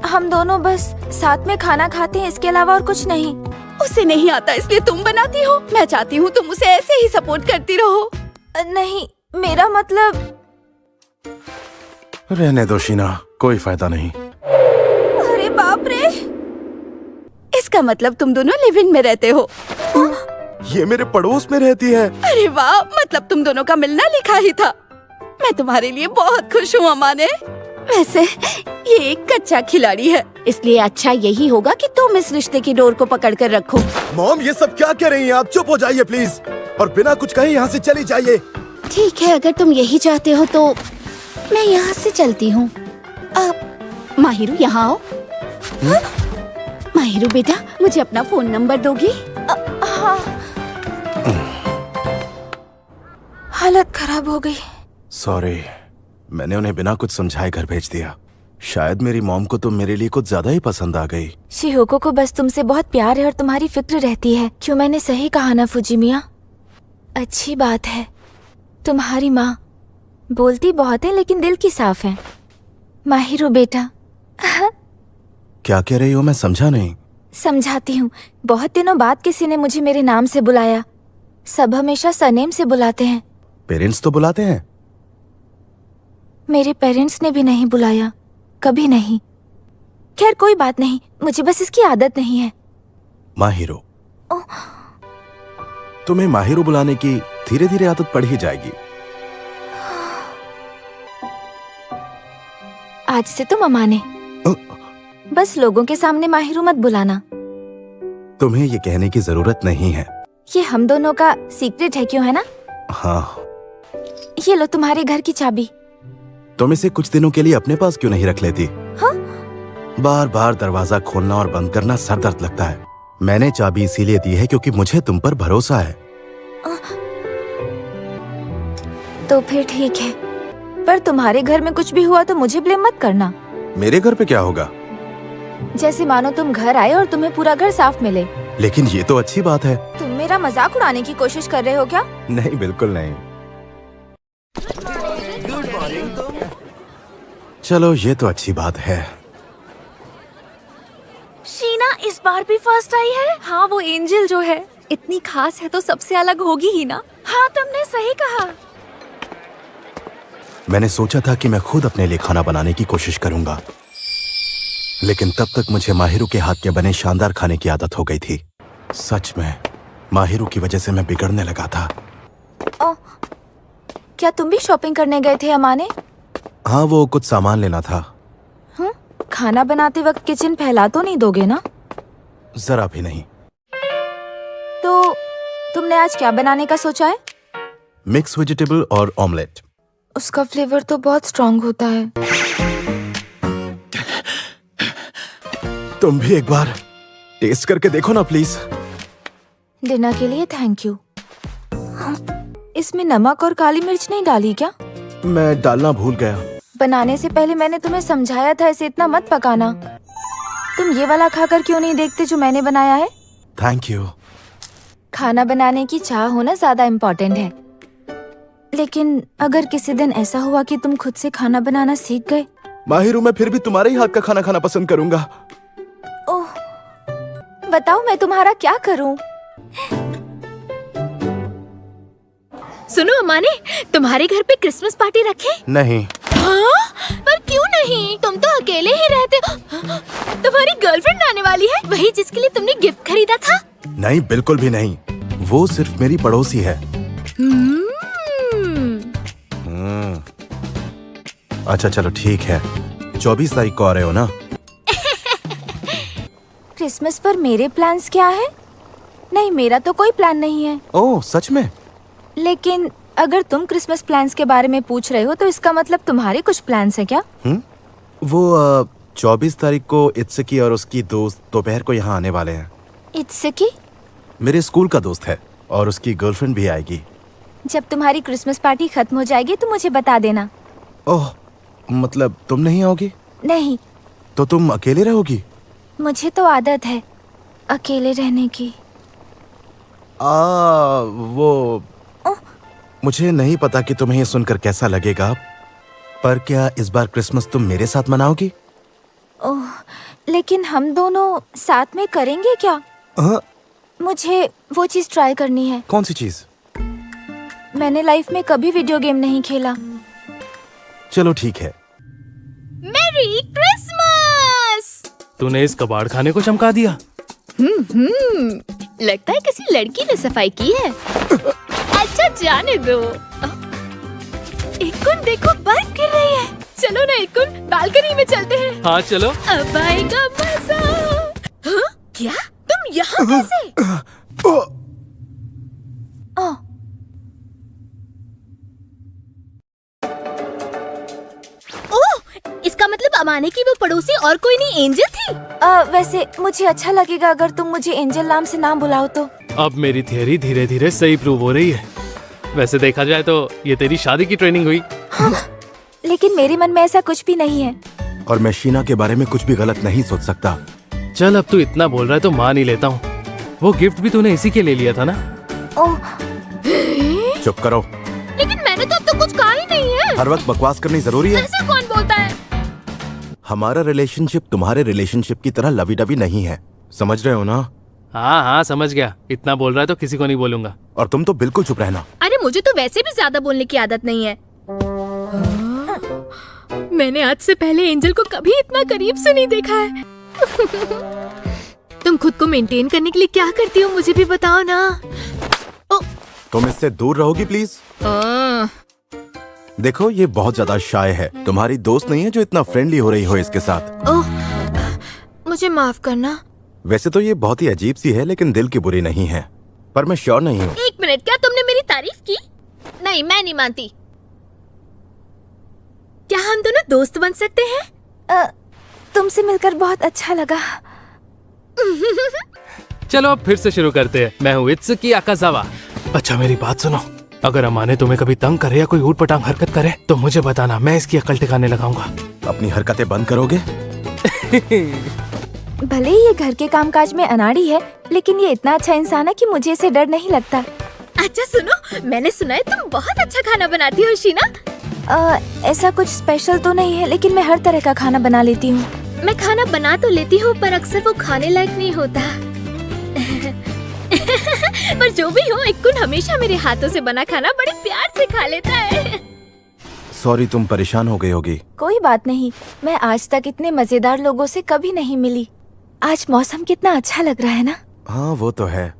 हम दोनों बस साथ में खाना खाते हैं, इसके अलावा और कुछ नहीं। उसे नहीं आता इसलिए तुम बनाती हो। मैं चाहती हूँ तुम उसे ऐसे ही सपोर्ट करती रहो। नहीं, मेरा मतलब। रहने दो शीना, कोई फायदा नहीं। अरे बाप रे। इसका मतलब तुम दोनों लिव इन में रहते हो। ये मेरे पड़ोस में रहती है। अरे वाह, मतलब तुम दोनों का मिलना लिखा ही था। मैं तुम्हारे लिए बहुत खुश हूँ अमाने। वैसे ये एक कच्चा खिलाड़ी है, इसलिए अच्छा यही होगा कि तुम इस रिश्ते की डोर को पकड़ कर रखो। मॉम ये सब क्या कह रही हैं आप? चुप हो जाइए प्लीज और बिना कुछ कहे यहाँ से चली जाइए। ठीक है, अगर तुम यही चाहते हो तो मैं यहाँ से चलती हूँ। अब माहिरू यहाँ आओ। माहिरू बेटा, मुझे अपना फोन नंबर दोगी? हाँ। हालत खराब हो गई। सॉरी, मैंने उन्हें बिना कुछ समझाए घर भेज दिया। शायद मेरी मॉम को तुम मेरे लिए कुछ ज्यादा ही पसंद आ गई। शिहोको को बस तुमसे बहुत प्यार है और तुम्हारी फिक्र रहती है। क्यों, मैंने सही कहा ना फुजिमिया? अच्छी बात है। तुम्हारी माँ बोलती बहुत है लेकिन दिल की साफ है। माहिरू बेटा। क्या कह रही हो, मैं समझा नहीं। समझाती हूँ। बहुत दिनों बाद किसी ने मुझे मेरे नाम से बुलाया। सब हमेशा सरनेम से बुलाते हैं। पेरेंट्स तो बुलाते हैं। मेरे पेरेंट्स ने भी नहीं बुलाया, कभी नहीं। खैर कोई बात नहीं, मुझे बस इसकी आदत नहीं है। माहिरो, तुम्हें माहिरो बुलाने की धीरे धीरे आदत पड़ ही जाएगी। आज से तुम अमाने। बस लोगों के सामने माहिरो मत बुलाना। तुम्हें ये कहने की जरूरत नहीं है। ये हम दोनों का सीक्रेट है, क्यों है ना? हाँ। ये लो तुम्हारे घर की चाबी। तुम इसे कुछ दिनों के लिए अपने पास क्यों नहीं रख लेती? हाँ? बार बार दरवाजा खोलना और बंद करना सर दर्द लगता है। मैंने चाबी इसीलिए दी है क्योंकि मुझे तुम पर भरोसा है। तो फिर ठीक है, पर तुम्हारे घर में कुछ भी हुआ तो मुझे ब्लेम मत करना। मेरे घर पे क्या होगा? जैसे मानो तुम घर आए और तुम्हें पूरा घर साफ मिले। लेकिन ये तो अच्छी बात है। तुम मेरा मजाक उड़ाने की कोशिश कर रहे हो क्या? नहीं, बिल्कुल नहीं। चलो, ये तो अच्छी बात है। शीना इस बार भी फर्स्ट आई है। हाँ, वो एंजल जो है इतनी खास है तो सबसे अलग होगी ही ना। हाँ, तुमने सही कहा। मैंने सोचा था कि मैं खुद अपने लिए खाना बनाने की कोशिश करूंगा, लेकिन तब तक मुझे माहिरू के हाथ के बने शानदार खाने की आदत हो गई थी। सच में माहिरू की वजह से मैं बिगड़ने लगा था। क्या तुम भी शॉपिंग करने गए थे अमाने? हाँ, वो कुछ सामान लेना था। खाना बनाते वक्त किचन फैला तो नहीं दोगे ना? जरा भी नहीं। तो तुमने आज क्या बनाने का सोचा है? मिक्स वेजिटेबल और ऑमलेट। उसका फ्लेवर तो बहुत स्ट्रॉन्ग होता है। तुम भी एक बार टेस्ट करके देखो ना प्लीज। डिनर के लिए थैंक यू। इसमें नमक और काली मिर्च नहीं डाली क्या? मैं डालना भूल गया। बनाने से पहले मैंने तुम्हें समझाया था इसे इतना मत पकाना। तुम ये वाला खाकर क्यों नहीं देखते जो मैंने बनाया है? Thank you. खाना बनाने की चाह होना ज्यादा इम्पोर्टेंट है, लेकिन अगर किसी दिन ऐसा हुआ कि तुम खुद से खाना बनाना सीख गए। माहिरू, मैं फिर भी तुम्हारे ही हाथ का खाना खाना पसंद करूंगा। ओह, बताओ मैं तुम्हारा क्या करूं? सुनो अमाने, तुम्हारे घर पे क्रिसमस पार्टी रखे? नहीं। हाँ? पर क्यों नहीं? तुम तो अकेले ही रहते हो। तुम्हारी गर्लफ्रेंड आने वाली है, वही जिसके लिए तुमने गिफ्ट खरीदा था? नहीं, बिल्कुल भी नहीं। वो सिर्फ मेरी पड़ोसी है। अच्छा चलो ठीक है, 24 तारीख को आ रहे हो ना? क्रिसमस पर मेरे प्लान्स क्या है? नहीं, मेरा तो कोई प्लान नहीं है। ओह सच में? लेकिन अगर तुम क्रिसमस प्लान्स के बारे में पूछ रहे हो तो इसका मतलब तुम्हारे कुछ प्लान्स है क्या? वो 24 तारीख को इत्सकी और उसकी दोस्त दोपहर को यहाँ आने वाले हैं। इत्सकी? मेरे स्कूल का दोस्त है और उसकी गर्लफ्रेंड भी आएगी। जब तुम्हारी क्रिसमस पार्टी खत्म हो जाएगी तो मुझे बता देना। ओह मतलब तुम नहीं आओगी? नहीं, तो तुम अकेले रहोगी? मुझे तो आदत है अकेले रहने की। वो मुझे नहीं पता कि तुम्हें ये सुनकर कैसा लगेगा, पर क्या इस बार क्रिसमस तुम मेरे साथ मनाओगी? ओह, लेकिन हम दोनों साथ में करेंगे क्या? हाँ? मुझे वो चीज ट्राई करनी है। कौन सी चीज? मैंने लाइफ में कभी वीडियो गेम नहीं खेला। चलो ठीक है। मेरी क्रिसमस। तूने इस कबाड़ खाने को चमका दिया। लगता है किसी लड़की ने सफाई की है। अच्छा जाने दो। इकुन देखो, बर्फ गिर रही है। चलो ना इकुन, बालकनी में चलते हैं। हाँ चलो। अब आएगा मजा। हाँ? क्या तुम यहाँ कैसे? ओह, इसका मतलब अमाने की वो पड़ोसी और कोई नहीं एंजल थी। वैसे मुझे अच्छा लगेगा अगर तुम मुझे एंजल नाम से ना बुलाओ तो। अब मेरी थियरी धीरे धीरे सही प्रूव हो रही है। वैसे देखा जाए तो ये तेरी शादी की ट्रेनिंग हुई। लेकिन मेरे मन में ऐसा कुछ भी नहीं है। और मैं शीना के बारे में कुछ भी गलत नहीं सोच सकता। चल अब तू इतना बोल रहा है तो मान ही लेता हूँ। वो गिफ्ट भी तूने इसी के ले लिया था ना? ओह, चुप करो। लेकिन मैंने तो अब तक कुछ कहा ही नहीं है। हर वक्त बकवास करनी जरूरी है? ऐसा कौन बोलता है? हमारा रिलेशनशिप तुम्हारे रिलेशनशिप की तरह लवी डवी नहीं है, समझ रहे हो ना? हाँ हाँ समझ गया। इतना बोल रहा है तो किसी को नहीं बोलूंगा। और तुम तो बिल्कुल चुप रहना। अरे मुझे तो वैसे भी ज्यादा बोलने की आदत नहीं है। मैंने आज से पहले एंजल को कभी इतना करीब से नहीं देखा है। तुम खुद को मेंटेन करने के लिए क्या करती हो मुझे भी बताओ ना। तुम इससे दूर रहोगी प्लीज? देखो ये बहुत ज्यादा शाय है, तुम्हारी दोस्त नहीं है जो इतना फ्रेंडली हो रही हो इसके साथ। ओह, मुझे माफ करना। वैसे तो ये बहुत ही अजीब सी है लेकिन दिल की बुरी नहीं है, पर मैं श्योर नहीं हूँ। एक मिनट, क्या तुमने मेरी तारीफ की? नहीं, मैं नहीं मानती। क्या हम दोनों दोस्त बन सकते हैं? तुमसे मिलकर बहुत अच्छा लगा। चलो अब फिर से शुरू करते हैं। मैं हूँ इत्सुकी आकाजावा। अच्छा मेरी बात सुनो, अगर अमाने तुम्हें कभी तंग करे या कोई ऊट पटांग हरकत करे तो मुझे बताना, मैं इसकी अकल ठिकाने लगाऊंगा। अपनी हरकतें बंद करोगे? भले ही ये घर के कामकाज में अनाड़ी है, लेकिन ये इतना अच्छा इंसान है कि मुझे इसे डर नहीं लगता। अच्छा सुनो, मैंने सुना है तुम बहुत अच्छा खाना बनाती हो शीना। ऐसा कुछ स्पेशल तो नहीं है, लेकिन मैं हर तरह का खाना बना लेती हूँ। मैं खाना बना तो लेती हूँ पर अक्सर वो खाने लायक नहीं होता। पर जो भी हो, इकुन हमेशा मेरे हाथों से बना खाना बड़े प्यार से खा लेता है। सॉरी तुम परेशान हो गई होगी। कोई बात नहीं, मैं आज तक इतने मजेदार लोगों से कभी नहीं मिली। आज मौसम कितना अच्छा लग रहा है ना? हाँ वो तो है,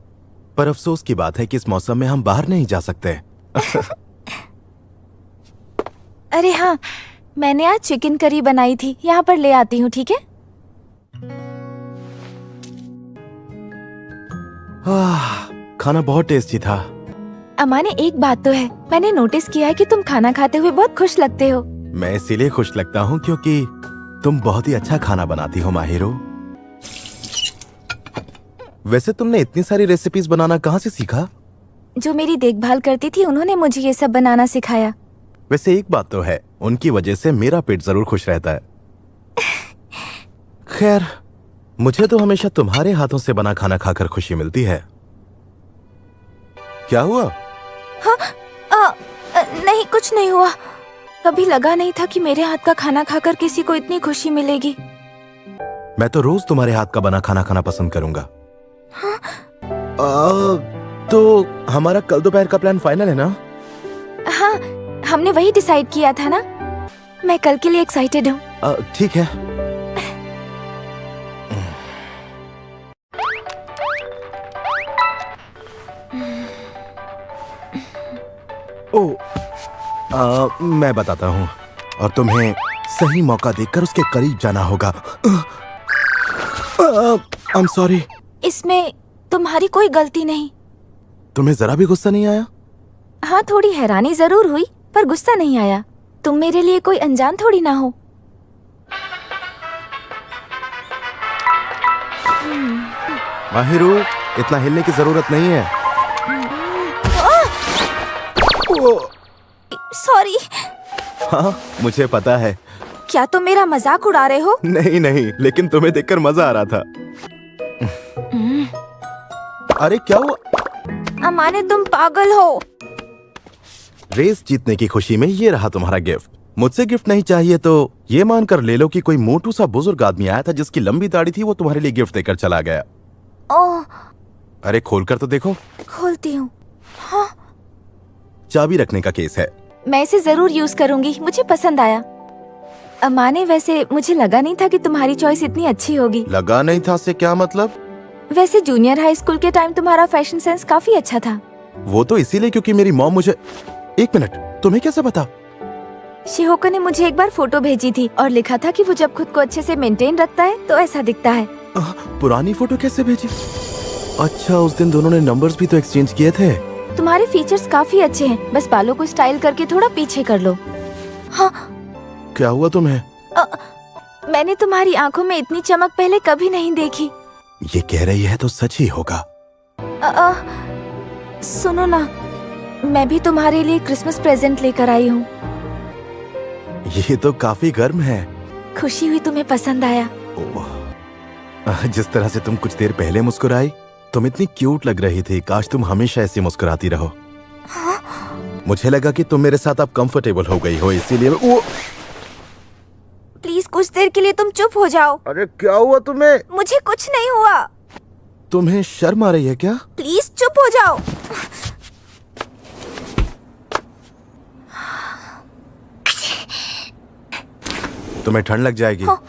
पर अफसोस की बात है कि इस मौसम में हम बाहर नहीं जा सकते। अरे हाँ, मैंने आज चिकन करी बनाई थी, यहाँ पर ले आती हूँ, ठीक है? खाना बहुत टेस्टी था। अमाने एक बात तो है, मैंने नोटिस किया है कि तुम खाना खाते हुए बहुत खुश लगते हो। मैं इसीलिए खुश लगता हूँ क्योंकि तुम बहुत ही अच्छा खाना बनाती हो माहिरो। वैसे तुमने इतनी सारी रेसिपीज बनाना कहाँ से सीखा? जो मेरी देखभाल करती थी उन्होंने मुझे ये सब बनाना सिखाया। वैसे एक बात तो है, उनकी वजह से मेरा पेट जरूर खुश रहता है। खैर, मुझे तो हमेशा तुम्हारे हाथों से बना खाना खाकर खुशी मिलती है। क्या हुआ? नहीं, कुछ नहीं हुआ। कभी लगा नहीं था कि मेरे हाथ का खाना खाकर किसी को इतनी खुशी मिलेगी। मैं तो रोज तुम्हारे हाथ का बना खाना खाना पसंद करूंगा। तो हमारा कल दोपहर का प्लान फाइनल है ना? हाँ, हमने वही डिसाइड किया था ना। मैं कल के लिए एक्साइटेड हूँ। ठीक है। मैं बताता हूँ। और तुम्हें सही मौका देखकर उसके करीब जाना होगा। I am sorry. इसमें तुम्हारी कोई गलती नहीं। तुम्हें जरा भी गुस्सा नहीं आया? हाँ, थोड़ी हैरानी जरूर हुई, पर गुस्सा नहीं आया। तुम मेरे लिए कोई अनजान थोड़ी ना हो। माहिरू, इतना हिलने की जरूरत नहीं है। सॉरी। हाँ, मुझे पता है। क्या तुम मेरा मजाक उड़ा रहे हो? नहीं नहीं, लेकिन तुम्हें देखकर मजा आ रहा था। अरे क्या हुआ? अमाने, तुम पागल हो। रेस जीतने की खुशी में ये रहा तुम्हारा गिफ्ट। मुझसे गिफ्ट नहीं चाहिए तो ये मानकर ले लो कि कोई मोटू सा बुजुर्ग आदमी आया था जिसकी लंबी दाढ़ी थी, वो तुम्हारे लिए गिफ्ट देकर चला गया। ओह, अरे खोलकर तो देखो। खोलती हूँ। हाँ, चाबी रखने का केस है। मैं इसे जरूर यूज करूंगी, मुझे पसंद आया। अमाने, वैसे मुझे लगा नहीं था कि तुम्हारी चॉइस इतनी अच्छी होगी। लगा नहीं था से क्या मतलब? वैसे जूनियर हाई स्कूल के टाइम तुम्हारा फैशन सेंस काफी अच्छा था। वो तो इसीलिए क्योंकि मेरी मॉम मुझे। एक मिनट, तुम्हें कैसे पता? शिहोको ने मुझे एक बार फोटो भेजी थी और लिखा था कि वो जब खुद को अच्छे से मेंटेन रखता है तो ऐसा दिखता है। पुरानी फोटो कैसे भेजी? अच्छा, उस दिन दोनों ने नंबर्स भी तो एक्सचेंज किए थे। तुम्हारे फीचर्स काफी अच्छे हैं, बस बालों को स्टाइल करके थोड़ा पीछे कर लो। हाँ, क्या हुआ तुम्हें? मैंने तुम्हारी आंखों में इतनी चमक पहले कभी नहीं देखी। ये कह रही है तो सच ही होगा। सुनो ना, मैं भी तुम्हारे लिए क्रिसमस प्रेजेंट लेकर आई हूँ। ये तो काफी गर्म है। खुशी हुई तुम्हें पसंद आया। जिस तरह से तुम कुछ देर पहले मुस्कुराई, तुम इतनी क्यूट लग रही थी। काश तुम हमेशा ऐसी मुस्कुराती रहो। हाँ? मुझे लगा कि तुम मेरे साथ अब कंफर्टेबल हो गई हो, इसीलिए वो। प्लीज कुछ देर के लिए तुम चुप हो जाओ। अरे क्या हुआ तुम्हें? मुझे कुछ नहीं हुआ। तुम्हें शर्म आ रही है क्या? प्लीज चुप हो जाओ। तुम्हें ठंड लग जाएगी। हाँ।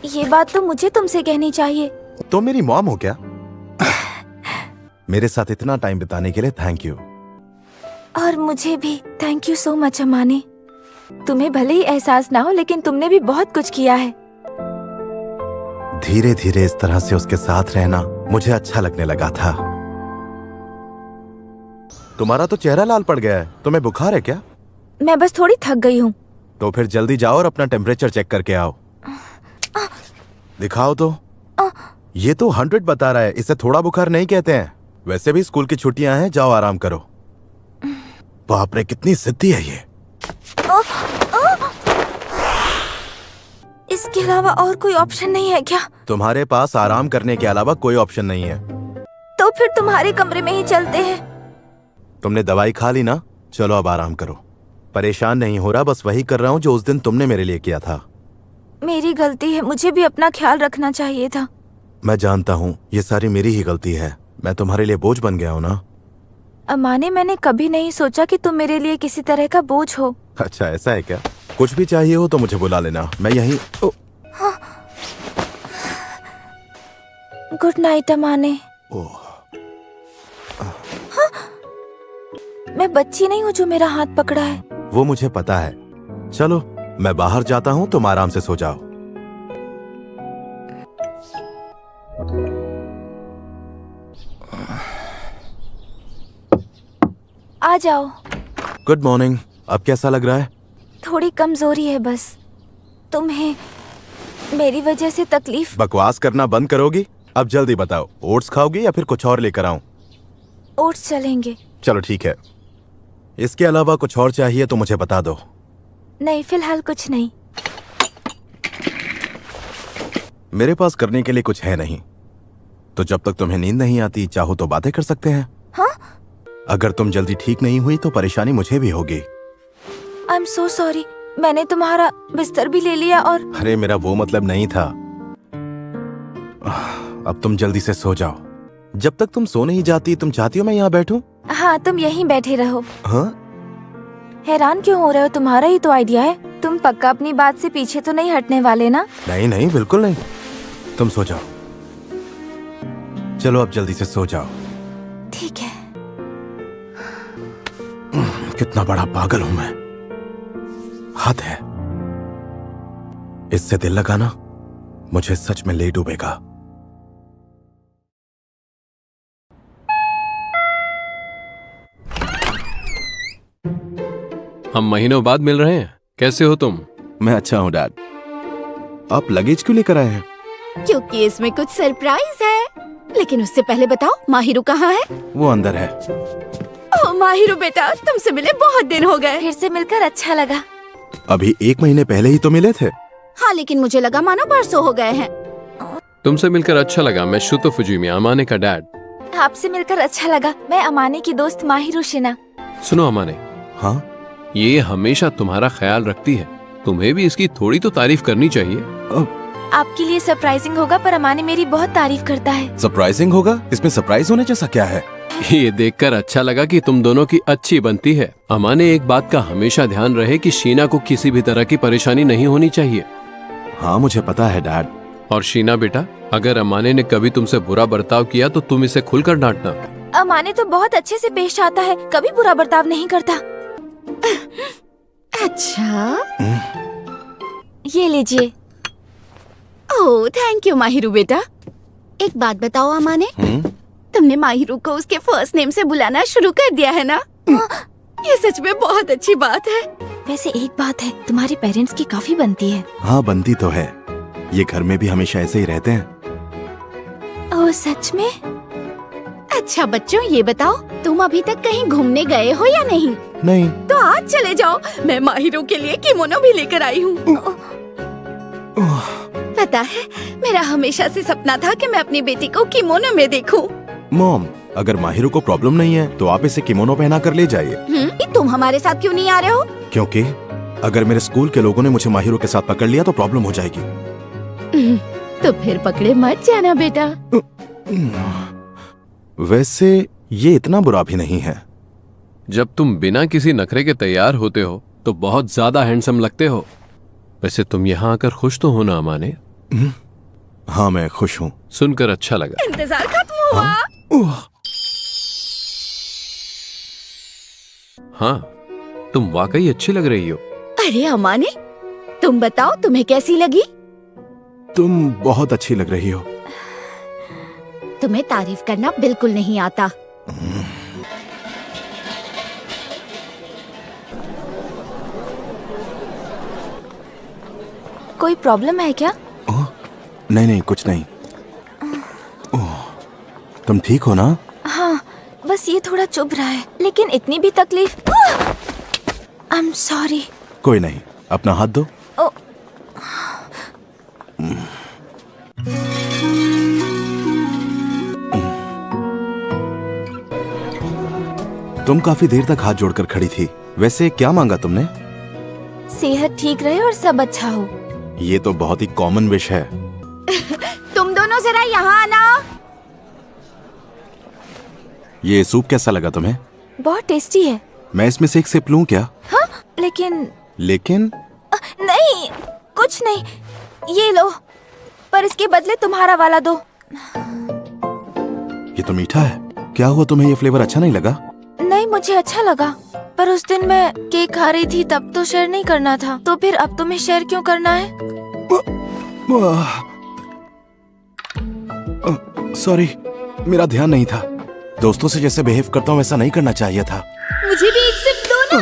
ये बात तो मुझे तुमसे कहनी चाहिए। तुम मेरी मॉम हो क्या? मेरे साथ इतना टाइम बिताने के लिए थैंक यू। और मुझे भी थैंक यू सो मच अमाने। तुम्हें भले ही एहसास ना हो, लेकिन तुमने भी बहुत कुछ किया है। धीरे धीरे इस तरह से उसके साथ रहना मुझे अच्छा लगने लगा था। तुम्हारा तो चेहरा लाल पड़ गया है। तुम्हें बुखार है क्या? मैं बस थोड़ी थक गई हूँ। तो फिर जल्दी जाओ और अपना टेम्परेचर चेक करके आओ। दिखाओ तो। ये तो 100 बता रहा है। इसे थोड़ा बुखार नहीं कहते हैं। वैसे भी स्कूल की छुट्टियां हैं, जाओ आराम करो। बाप रे, कितनी जिद्दी है ये। इसके अलावा और कोई ऑप्शन नहीं है क्या? तुम्हारे पास आराम करने के अलावा कोई ऑप्शन नहीं है। तो फिर तुम्हारे कमरे में ही चलते हैं। तुमने दवाई खा ली ना? चलो अब आराम करो। परेशान नहीं हो रहा, बस वही कर रहा हूँ जो उस दिन तुमने मेरे लिए किया था। मेरी गलती है, मुझे भी अपना ख्याल रखना चाहिए था। मैं जानता हूँ, ये सारी मेरी ही गलती है। मैं तुम्हारे लिए बोझ बन गया हूँ ना। अमाने, मैंने कभी नहीं सोचा कि तुम मेरे लिए किसी तरह का बोझ हो। अच्छा, ऐसा है क्या? कुछ भी चाहिए हो तो मुझे बुला लेना, मैं यहीं। हाँ। गुड नाइट अमाने। हाँ। मैं बच्ची नहीं हूँ जो मेरा हाथ पकड़ा है। वो मुझे पता है। चलो मैं बाहर जाता हूँ, तुम आराम से सो जाओ। आ जाओ। Good morning. अब कैसा लग रहा है? थोड़ी कमजोरी है बस। तुम्हें मेरी वजह से तकलीफ? बकवास करना बंद करोगी? अब जल्दी बताओ, ओट्स खाओगी या फिर कुछ और लेकर आऊं? ओट्स चलेंगे। चलो ठीक है। इसके अलावा कुछ और चाहिए तो मुझे बता दो। नहीं, फिलहाल कुछ नहीं। मेरे पास करने के लिए कुछ है नहीं, तो जब तक तुम्हें नींद नहीं आती चाहो तो बातें कर सकते हैं। हाँ? अगर तुम जल्दी ठीक नहीं हुई तो परेशानी मुझे भी होगी। I am so sorry. मैंने तुम्हारा बिस्तर भी ले लिया और। अरे मेरा वो मतलब नहीं था। अब तुम जल्दी से सो जाओ। जब तक तुम सो नहीं जाती, तुम चाहती हो मैं यहाँ बैठूं? हाँ, तुम यहीं बैठे रहो। हाँ? हैरान क्यों हो रहे हो? तुम्हारा ही तो आइडिया है। तुम पक्का अपनी बात से पीछे तो नहीं हटने वाले ना? नहीं नहीं, बिल्कुल नहीं। तुम सो जाओ। चलो अब जल्दी से सो जाओ। ठीक है। कितना बड़ा पागल हूं मैं। हद है। इससे दिल लगाना मुझे सच में ले डूबेगा। हम महीनों बाद मिल रहे हैं। कैसे हो तुम? मैं अच्छा हूँ डैड। आप लगेज क्यों लेकर आए हैं? क्योंकि इसमें कुछ सरप्राइज है। लेकिन उससे पहले बताओ माहिरू कहाँ है? वो अंदर है। ओह माहिरू बेटा, तुमसे मिले बहुत दिन हो गए। फिर से मिलकर अच्छा लगा। अभी 1 महीने पहले ही तो मिले थे। हाँ लेकिन मुझे लगा मानो परसों हो गए हैं। तुमसे मिलकर अच्छा लगा। मैं शुतो फुजीमी, अमाने का डैड। आपसे मिलकर अच्छा लगा। मैं अमाने की दोस्त माहिरू शिना। सुनो अमाने, हाँ, ये हमेशा तुम्हारा ख्याल रखती है। तुम्हें भी इसकी थोड़ी तो तारीफ करनी चाहिए। आपके लिए सरप्राइजिंग होगा पर अमाने मेरी बहुत तारीफ करता है। सरप्राइजिंग होगा? इसमें सरप्राइज होने जैसा क्या है? ये देखकर अच्छा लगा कि तुम दोनों की अच्छी बनती है। अमाने, एक बात का हमेशा ध्यान रहे कि शीना को किसी भी तरह की परेशानी नहीं होनी चाहिए। हाँ मुझे पता है डैड। और शीना बेटा, अगर अमाने ने कभी तुमसे बुरा बर्ताव किया तो तुम इसे खुलकर डांटना। अमाने तो बहुत अच्छे से पेश आता है, कभी बुरा बर्ताव नहीं करता। अच्छा, ये लीजिए। ओह थैंक यू माहिरू बेटा। एक बात बताओ अमाने, तुमने माहिरू को उसके फर्स्ट नेम से बुलाना शुरू कर दिया है ना? ये सच में बहुत अच्छी बात है। वैसे एक बात है, तुम्हारे पेरेंट्स की काफी बनती है। हाँ बनती तो है। ये घर में भी हमेशा ऐसे ही रहते हैं। ओह सच में? अच्छा बच्चों, ये बताओ तुम अभी तक कहीं घूमने गए हो या नहीं? नहीं। तो आज चले जाओ, मैं माहिरू के लिए किमोनो भी लेकर आई हूँ। पता है, मेरा हमेशा से सपना था कि मैं अपनी बेटी को किमोनो में देखूं। मॉम, अगर माहिरू को प्रॉब्लम नहीं है तो आप इसे किमोनो पहना कर ले जाइए। तुम हमारे साथ क्यों नहीं आ रहे हो? क्योंकि अगर मेरे स्कूल के लोगों ने मुझे माहिरू के साथ पकड़ लिया तो प्रॉब्लम हो जाएगी। तो फिर पकड़े मत जाना बेटा। वैसे ये इतना बुरा भी नहीं है। जब तुम बिना किसी नखरे के तैयार होते हो तो बहुत ज्यादा हैंडसम लगते हो। वैसे तुम यहाँ आकर खुश तो हो ना अमाने? हाँ मैं खुश हूँ। सुनकर अच्छा लगा। इंतजार खत्म हुआ। हाँ, तुम वाकई अच्छी लग रही हो। अरे अमाने, तुम बताओ तुम्हें कैसी लगी? तुम बहुत अच्छी लग रही हो। तुम्हें तारीफ करना बिल्कुल नहीं आता। कोई प्रॉब्लम है क्या? नहीं नहीं कुछ नहीं। तुम ठीक हो ना? हाँ, बस ये थोड़ा चुभ रहा है, लेकिन इतनी भी तकलीफ। I am sorry. कोई नहीं, अपना हाथ दो। तुम काफी देर तक हाथ जोड़कर खड़ी थी। वैसे क्या मांगा तुमने? सेहत ठीक रहे और सब अच्छा हो। ये तो बहुत ही कॉमन विश है। तुम दोनों जरा यहाँ आना। ये सूप कैसा लगा तुम्हें? बहुत टेस्टी है। मैं इसमें से एक सिप लूं क्या? हाँ, लेकिन नहीं, कुछ नहीं, ये लो, पर इसके बदले तुम्हारा वाला दो। ये तो मीठा है। क्या हुआ, तुम्हें ये फ्लेवर अच्छा नहीं लगा? नहीं, मुझे अच्छा लगा, पर उस दिन मैं केक खा रही थी तब तो शेयर नहीं करना था, तो फिर अब तुम्हें शेयर क्यों करना है? सॉरी, मेरा ध्यान नहीं था। दोस्तों से जैसे बिहेव करता हूँ वैसा नहीं करना चाहिए था। मुझे भी एक सिप दो ना।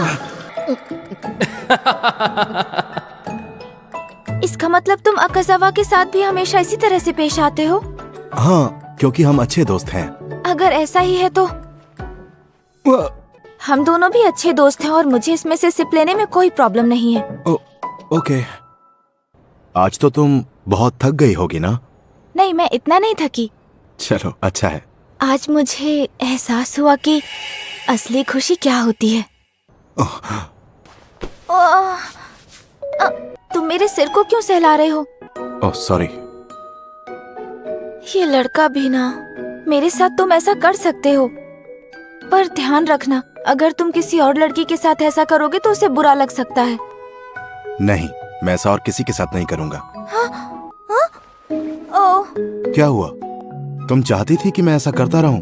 इसका मतलब तुम अकाज़ावा के साथ भी हमेशा इसी तरह से पेश आते हो? हाँ, क्योंकि हम अच्छे दोस्त हैं। अगर ऐसा ही है तो हम दोनों भी अच्छे दोस्त हैं और मुझे इसमें से सिप लेने में कोई प्रॉब्लम नहीं है। ओके। आज तो तुम बहुत थक गई होगी ना? नहीं, मैं इतना नहीं थकी। चलो अच्छा है। आज मुझे एहसास हुआ कि असली खुशी क्या होती है। तुम मेरे सिर को क्यों सहला रहे हो? Oh sorry. ये लड़का भी ना, मेरे साथ तुम ऐसा कर सकते हो, पर ध्यान रखना, अगर तुम किसी और लड़की के साथ ऐसा करोगे तो उसे बुरा लग सकता है। नहीं, मैं ऐसा और किसी के साथ नहीं करूँगा। ओह, क्या हुआ? तुम चाहती थी कि मैं ऐसा करता रहूं?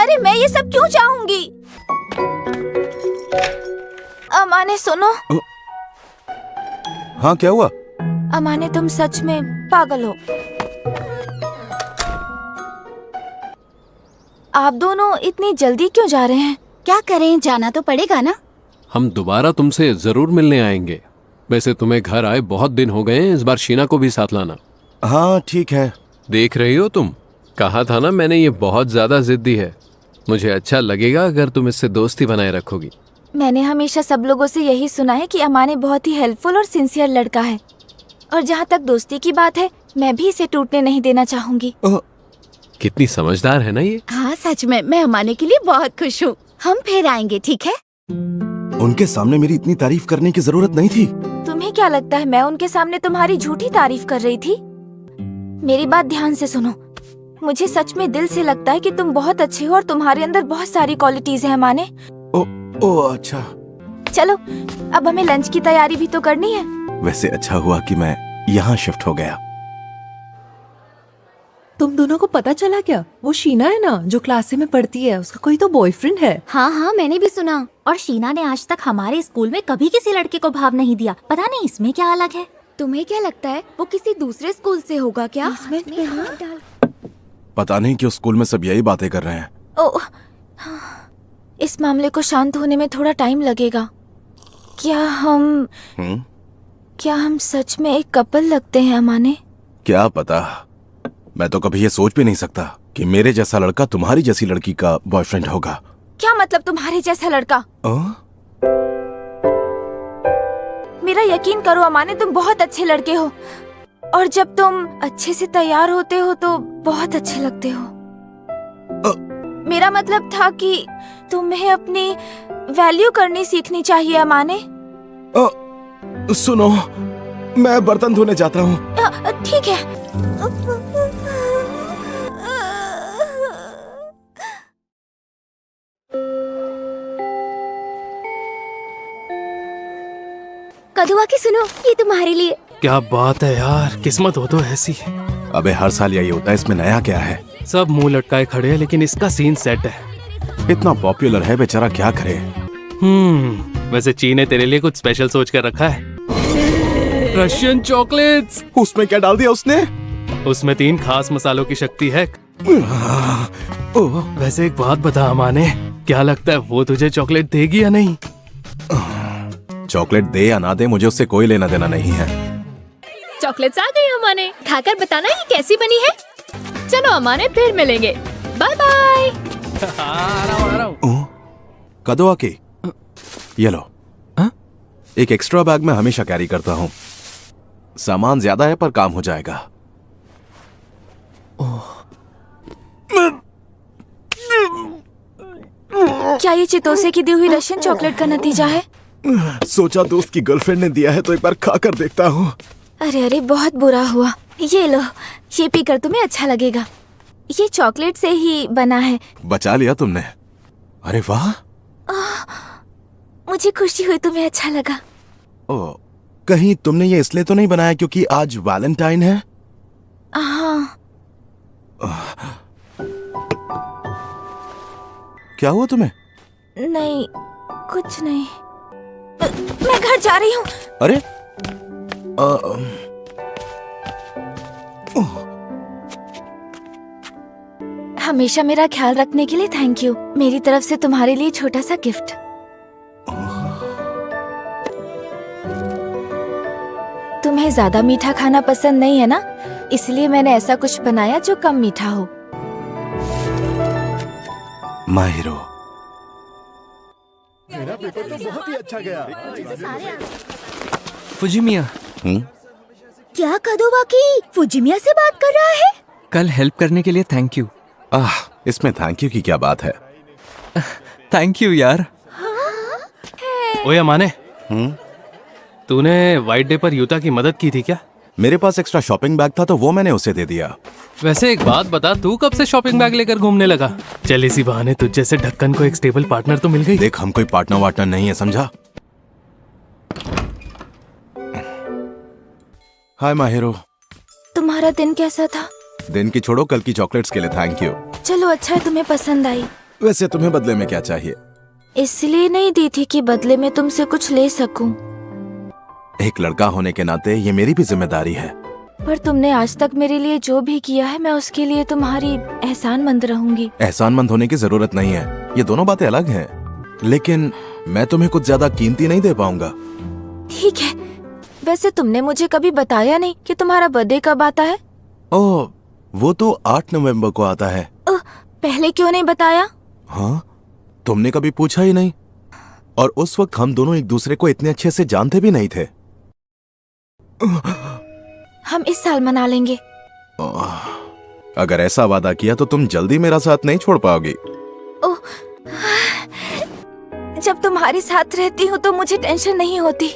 अरे मैं ये सब क्यों चाहूंगी? अमाने सुनो। हाँ क्या हुआ? अमाने तुम सच में पागल हो। आप दोनों इतनी जल्दी क्यों जा रहे हैं? क्या करें, जाना तो पड़ेगा ना। हम दोबारा तुमसे जरूर मिलने आएंगे। वैसे तुम्हें घर आए बहुत दिन हो गए हैं, इस बार शीना को भी साथ लाना। हाँ ठीक है। देख रही हो तुम, कहा था ना मैंने, ये बहुत ज्यादा जिद्दी है। मुझे अच्छा लगेगा अगर तुम इससे दोस्ती बनाए रखोगी। मैंने हमेशा सब लोगों से यही सुना है कि अमाने बहुत ही हेल्पफुल और सिंसियर लड़का है, और जहाँ तक दोस्ती की बात है, मैं भी इसे टूटने नहीं देना चाहूंगी। कितनी समझदार है ना ये। हाँ सच में, मैं अमाने के लिए बहुत खुश हूँ। हम फिर आएंगे, ठीक है? उनके सामने मेरी इतनी तारीफ करने की जरूरत नहीं थी। तुम्हें क्या लगता है मैं उनके सामने तुम्हारी झूठी तारीफ कर रही थी? मेरी बात ध्यान से सुनो। मुझे सच में दिल से लगता है कि तुम बहुत अच्छे हो और तुम्हारे अंदर बहुत सारी क्वालिटीज हैं अमाने। ओ अच्छा। चलो अब हमें लंच की तैयारी भी तो करनी है। वैसे अच्छा हुआ कि मैं यहाँ शिफ्ट हो गया। तुम दोनों को पता चला क्या? वो शीना है ना जो क्लास में पढ़ती है, उसका कोई तो बॉयफ्रेंड है। हाँ हाँ, मैंने भी सुना। और शीना ने आज तक हमारे स्कूल में कभी किसी लड़के को भाव नहीं दिया। पता नहीं इसमें क्या अलग है। तुम्हें क्या लगता है वो किसी दूसरे स्कूल से होगा क्या? पता नहीं क्यों स्कूल में सब यही बातें कर रहे हैं। ओह, इस मामले को शांत होने में थोड़ा टाइम लगेगा। क्या हम सच में एक कपल लगते हैं अमाने? क्या पता, मैं तो कभी ये सोच भी नहीं सकता कि मेरे जैसा लड़का तुम्हारी जैसी लड़की का बॉयफ्रेंड होगा। क्या मतलब तुम्हारे जैसा लड़का? मेरा यकीन करो अमाने, तुम बहुत अच्छे लड़के हो, और जब तुम अच्छे से तैयार होते हो तो बहुत अच्छे लगते हो। मेरा मतलब था कि तुम्हें अपनी वैल्यू करनी सीखनी चाहिए अमाने। सुनो, मैं बर्तन धोने जाता हूँ। ठीक है। कदुआ की सुनो, ये तुम्हारे लिए। क्या बात है यार, किस्मत हो तो ऐसी। अबे हर साल यही होता है, इसमें नया क्या है? सब मुंह लटकाए खड़े हैं, लेकिन इसका सीन सेट है। इतना पॉपुलर है, बेचारा क्या करे। वैसे ची ने तेरे लिए कुछ स्पेशल सोच कर रखा है। Russian chocolates. उसमें क्या डाल दिया उसने? उसमें 3 खास मसालों की शक्ति है। वैसे एक बात बता अमाने, क्या लगता है वो तुझे चॉकलेट देगी या नहीं? चॉकलेट दे या ना दे, मुझे उससे कोई लेना देना नहीं है। चॉकलेट्स आ गई अमाने, खाकर बताना ये कैसी बनी है। चलो अमाने, फिर मिलेंगे। Bye bye. आ रहा हूँ। कदुआ की, ये लो। एक एक्स्ट्रा बैग में हमेशा कैरी करता हूँ। सामान ज्यादा है पर काम हो जाएगा। क्या ये चितोसे की दी हुई रशियन चॉकलेट का नतीजा है? सोचा दोस्त की गर्लफ्रेंड ने दिया है तो एक बार खा कर देखता हूँ। अरे अरे, बहुत बुरा हुआ। ये लो, ये पीकर तुम्हें अच्छा लगेगा। ये चॉकलेट से ही बना है। बचा लिया तुमने। अरे वाह। मुझे खुशी हुई तुम्हें अच्छा लगा। ओ, कहीं तुमने ये इसलिए तो नहीं बनाया क्योंकि आज वैलेंटाइन है? हाँ। क्या हुआ तुम्हें? नहीं, कुछ नहीं। मैं घर जा रही हूँ। अरे हमेशा मेरा ख्याल रखने के लिए थैंक यू। मेरी तरफ से तुम्हारे लिए छोटा सा गिफ्ट। तुम्हें ज्यादा मीठा खाना पसंद नहीं है ना, इसलिए मैंने ऐसा कुछ बनाया जो कम मीठा हो। माहिरो, मेरा पेपर तो बहुत ही अच्छा गया। फुजिमिया, क्या कदुआ की फुजिमिया से बात कर रहा है? कल हेल्प करने के लिए थैंक यू। इसमें थैंक यू की क्या बात है? थैंक यू यार। ओए अमाने, तूने वाइट डे पर यूता की मदद की थी क्या? मेरे पास एक्स्ट्रा शॉपिंग बैग था तो वो मैंने उसे दे दिया। वैसे एक बात बता, तू कब से शॉपिंग बैग लेकर घूमने लगा? चल इसी बहाने तुझ जैसे ढक्कन को एक स्टेबल पार्टनर तो मिल गई। देख, हम कोई पार्टनर वार्टनर नहीं है, समझा? हाय माहिरो। तुम्हारा दिन कैसा था? दिन की छोड़ो, कल की चॉकलेट्स के लिए थैंक यू। चलो अच्छा है तुम्हें पसंद आई। वैसे तुम्हें बदले में क्या चाहिए? इसलिए नहीं दी थी कि बदले में तुमसे कुछ ले सकूं। एक लड़का होने के नाते ये मेरी भी जिम्मेदारी है। पर तुमने आज तक मेरे लिए जो भी किया है, मैं उसके लिए तुम्हारी एहसानमंद रहूंगी। एहसानमंद होने की जरूरत नहीं है, ये दोनों बातें अलग हैं। लेकिन मैं तुम्हें कुछ ज्यादा कीमती नहीं दे पाऊंगा। ठीक है। वैसे तुमने मुझे कभी बताया नहीं कि तुम्हारा बर्थडे कब आता है। ओह, वो तो 8 नवंबर को आता है। पहले क्यों नहीं बताया? हाँ, तुमने कभी पूछा ही नहीं। और उस वक्त हम दोनों एक दूसरे को इतने अच्छे से जानते भी नहीं थे। हम इस साल मना लेंगे। अगर ऐसा वादा किया तो तुम जल्दी मेरा साथ नहीं छोड़ पाओगी। ओह, जब तुम्हारे साथ रहती हूँ तो मुझे टेंशन नहीं होती।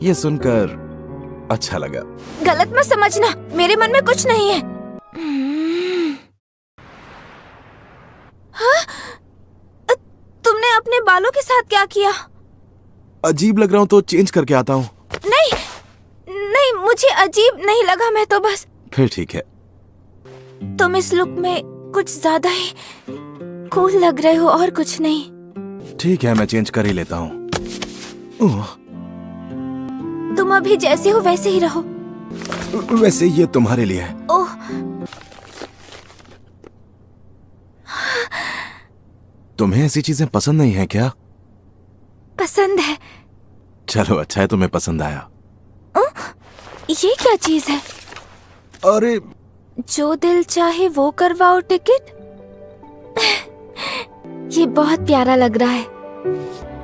ये सुनकर अच्छा लगा। गलत मत समझना, मेरे मन में कुछ नहीं है। हाँ? तुमने अपने बालों के साथ क्या किया? अजीब लग रहा हूँ तो चेंज करके आता हूँ। नहीं नहीं, मुझे अजीब नहीं लगा, मैं तो बस। फिर ठीक है। तुम इस लुक में कुछ ज्यादा ही कूल लग रहे हो और कुछ नहीं। ठीक है, मैं चेंज कर ही लेता हूँ। तुम अभी जैसे हो वैसे ही रहो। वैसे ये तुम्हारे लिए है। ओह, तुम्हें ऐसी चीजें पसंद नहीं है क्या? पसंद है। चलो अच्छा है तुम्हें पसंद आया। ये क्या चीज है? अरे, जो दिल चाहे वो करवाओ टिकट। ये बहुत प्यारा लग रहा है।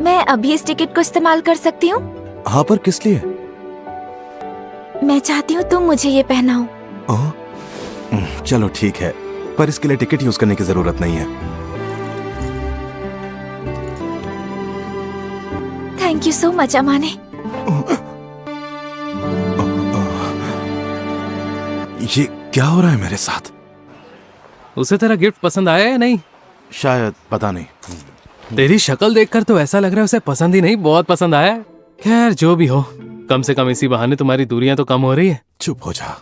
मैं अभी इस टिकट को इस्तेमाल कर सकती हूँ? हाँ, पर किस लिए? मैं चाहती हूँ तुम मुझे ये पहनाओ। चलो ठीक है, पर इसके लिए टिकट यूज करने की जरूरत नहीं है। थैंक यू सो मच अमाने। ये क्या हो रहा है मेरे साथ? उसे तेरा गिफ्ट पसंद आया या नहीं? शायद, पता नहीं। तेरी शक्ल देखकर तो ऐसा लग रहा है उसे पसंद ही नहीं, बहुत पसंद आया है। खैर जो भी हो, कम से कम इसी बहाने तुम्हारी दूरियां तो कम हो रही है। चुप हो जा।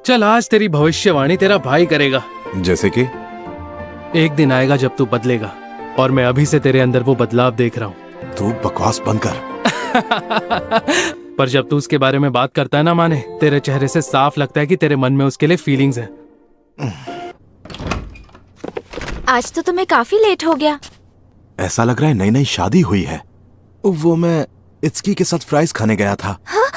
चल, आज तेरी भविष्यवाणी तेरा भाई करेगा। जैसे कि? एक दिन आएगा जब तू बदलेगा, और मैं अभी से तेरे अंदर वो बदलाव देख रहा हूँ। तू बकवास बंद कर। पर जब तू उसके बारे में बात करता है ना माने, तेरे चेहरे से साफ लगता है कि तेरे मन में उसके लिए फीलिंग्स हैं। आज तो तुम्हें काफी लेट हो गया। ऐसा लग रहा है नई नई शादी हुई है। वो मैं इत्सकी के साथ फ्राइज खाने गया था। हाँ?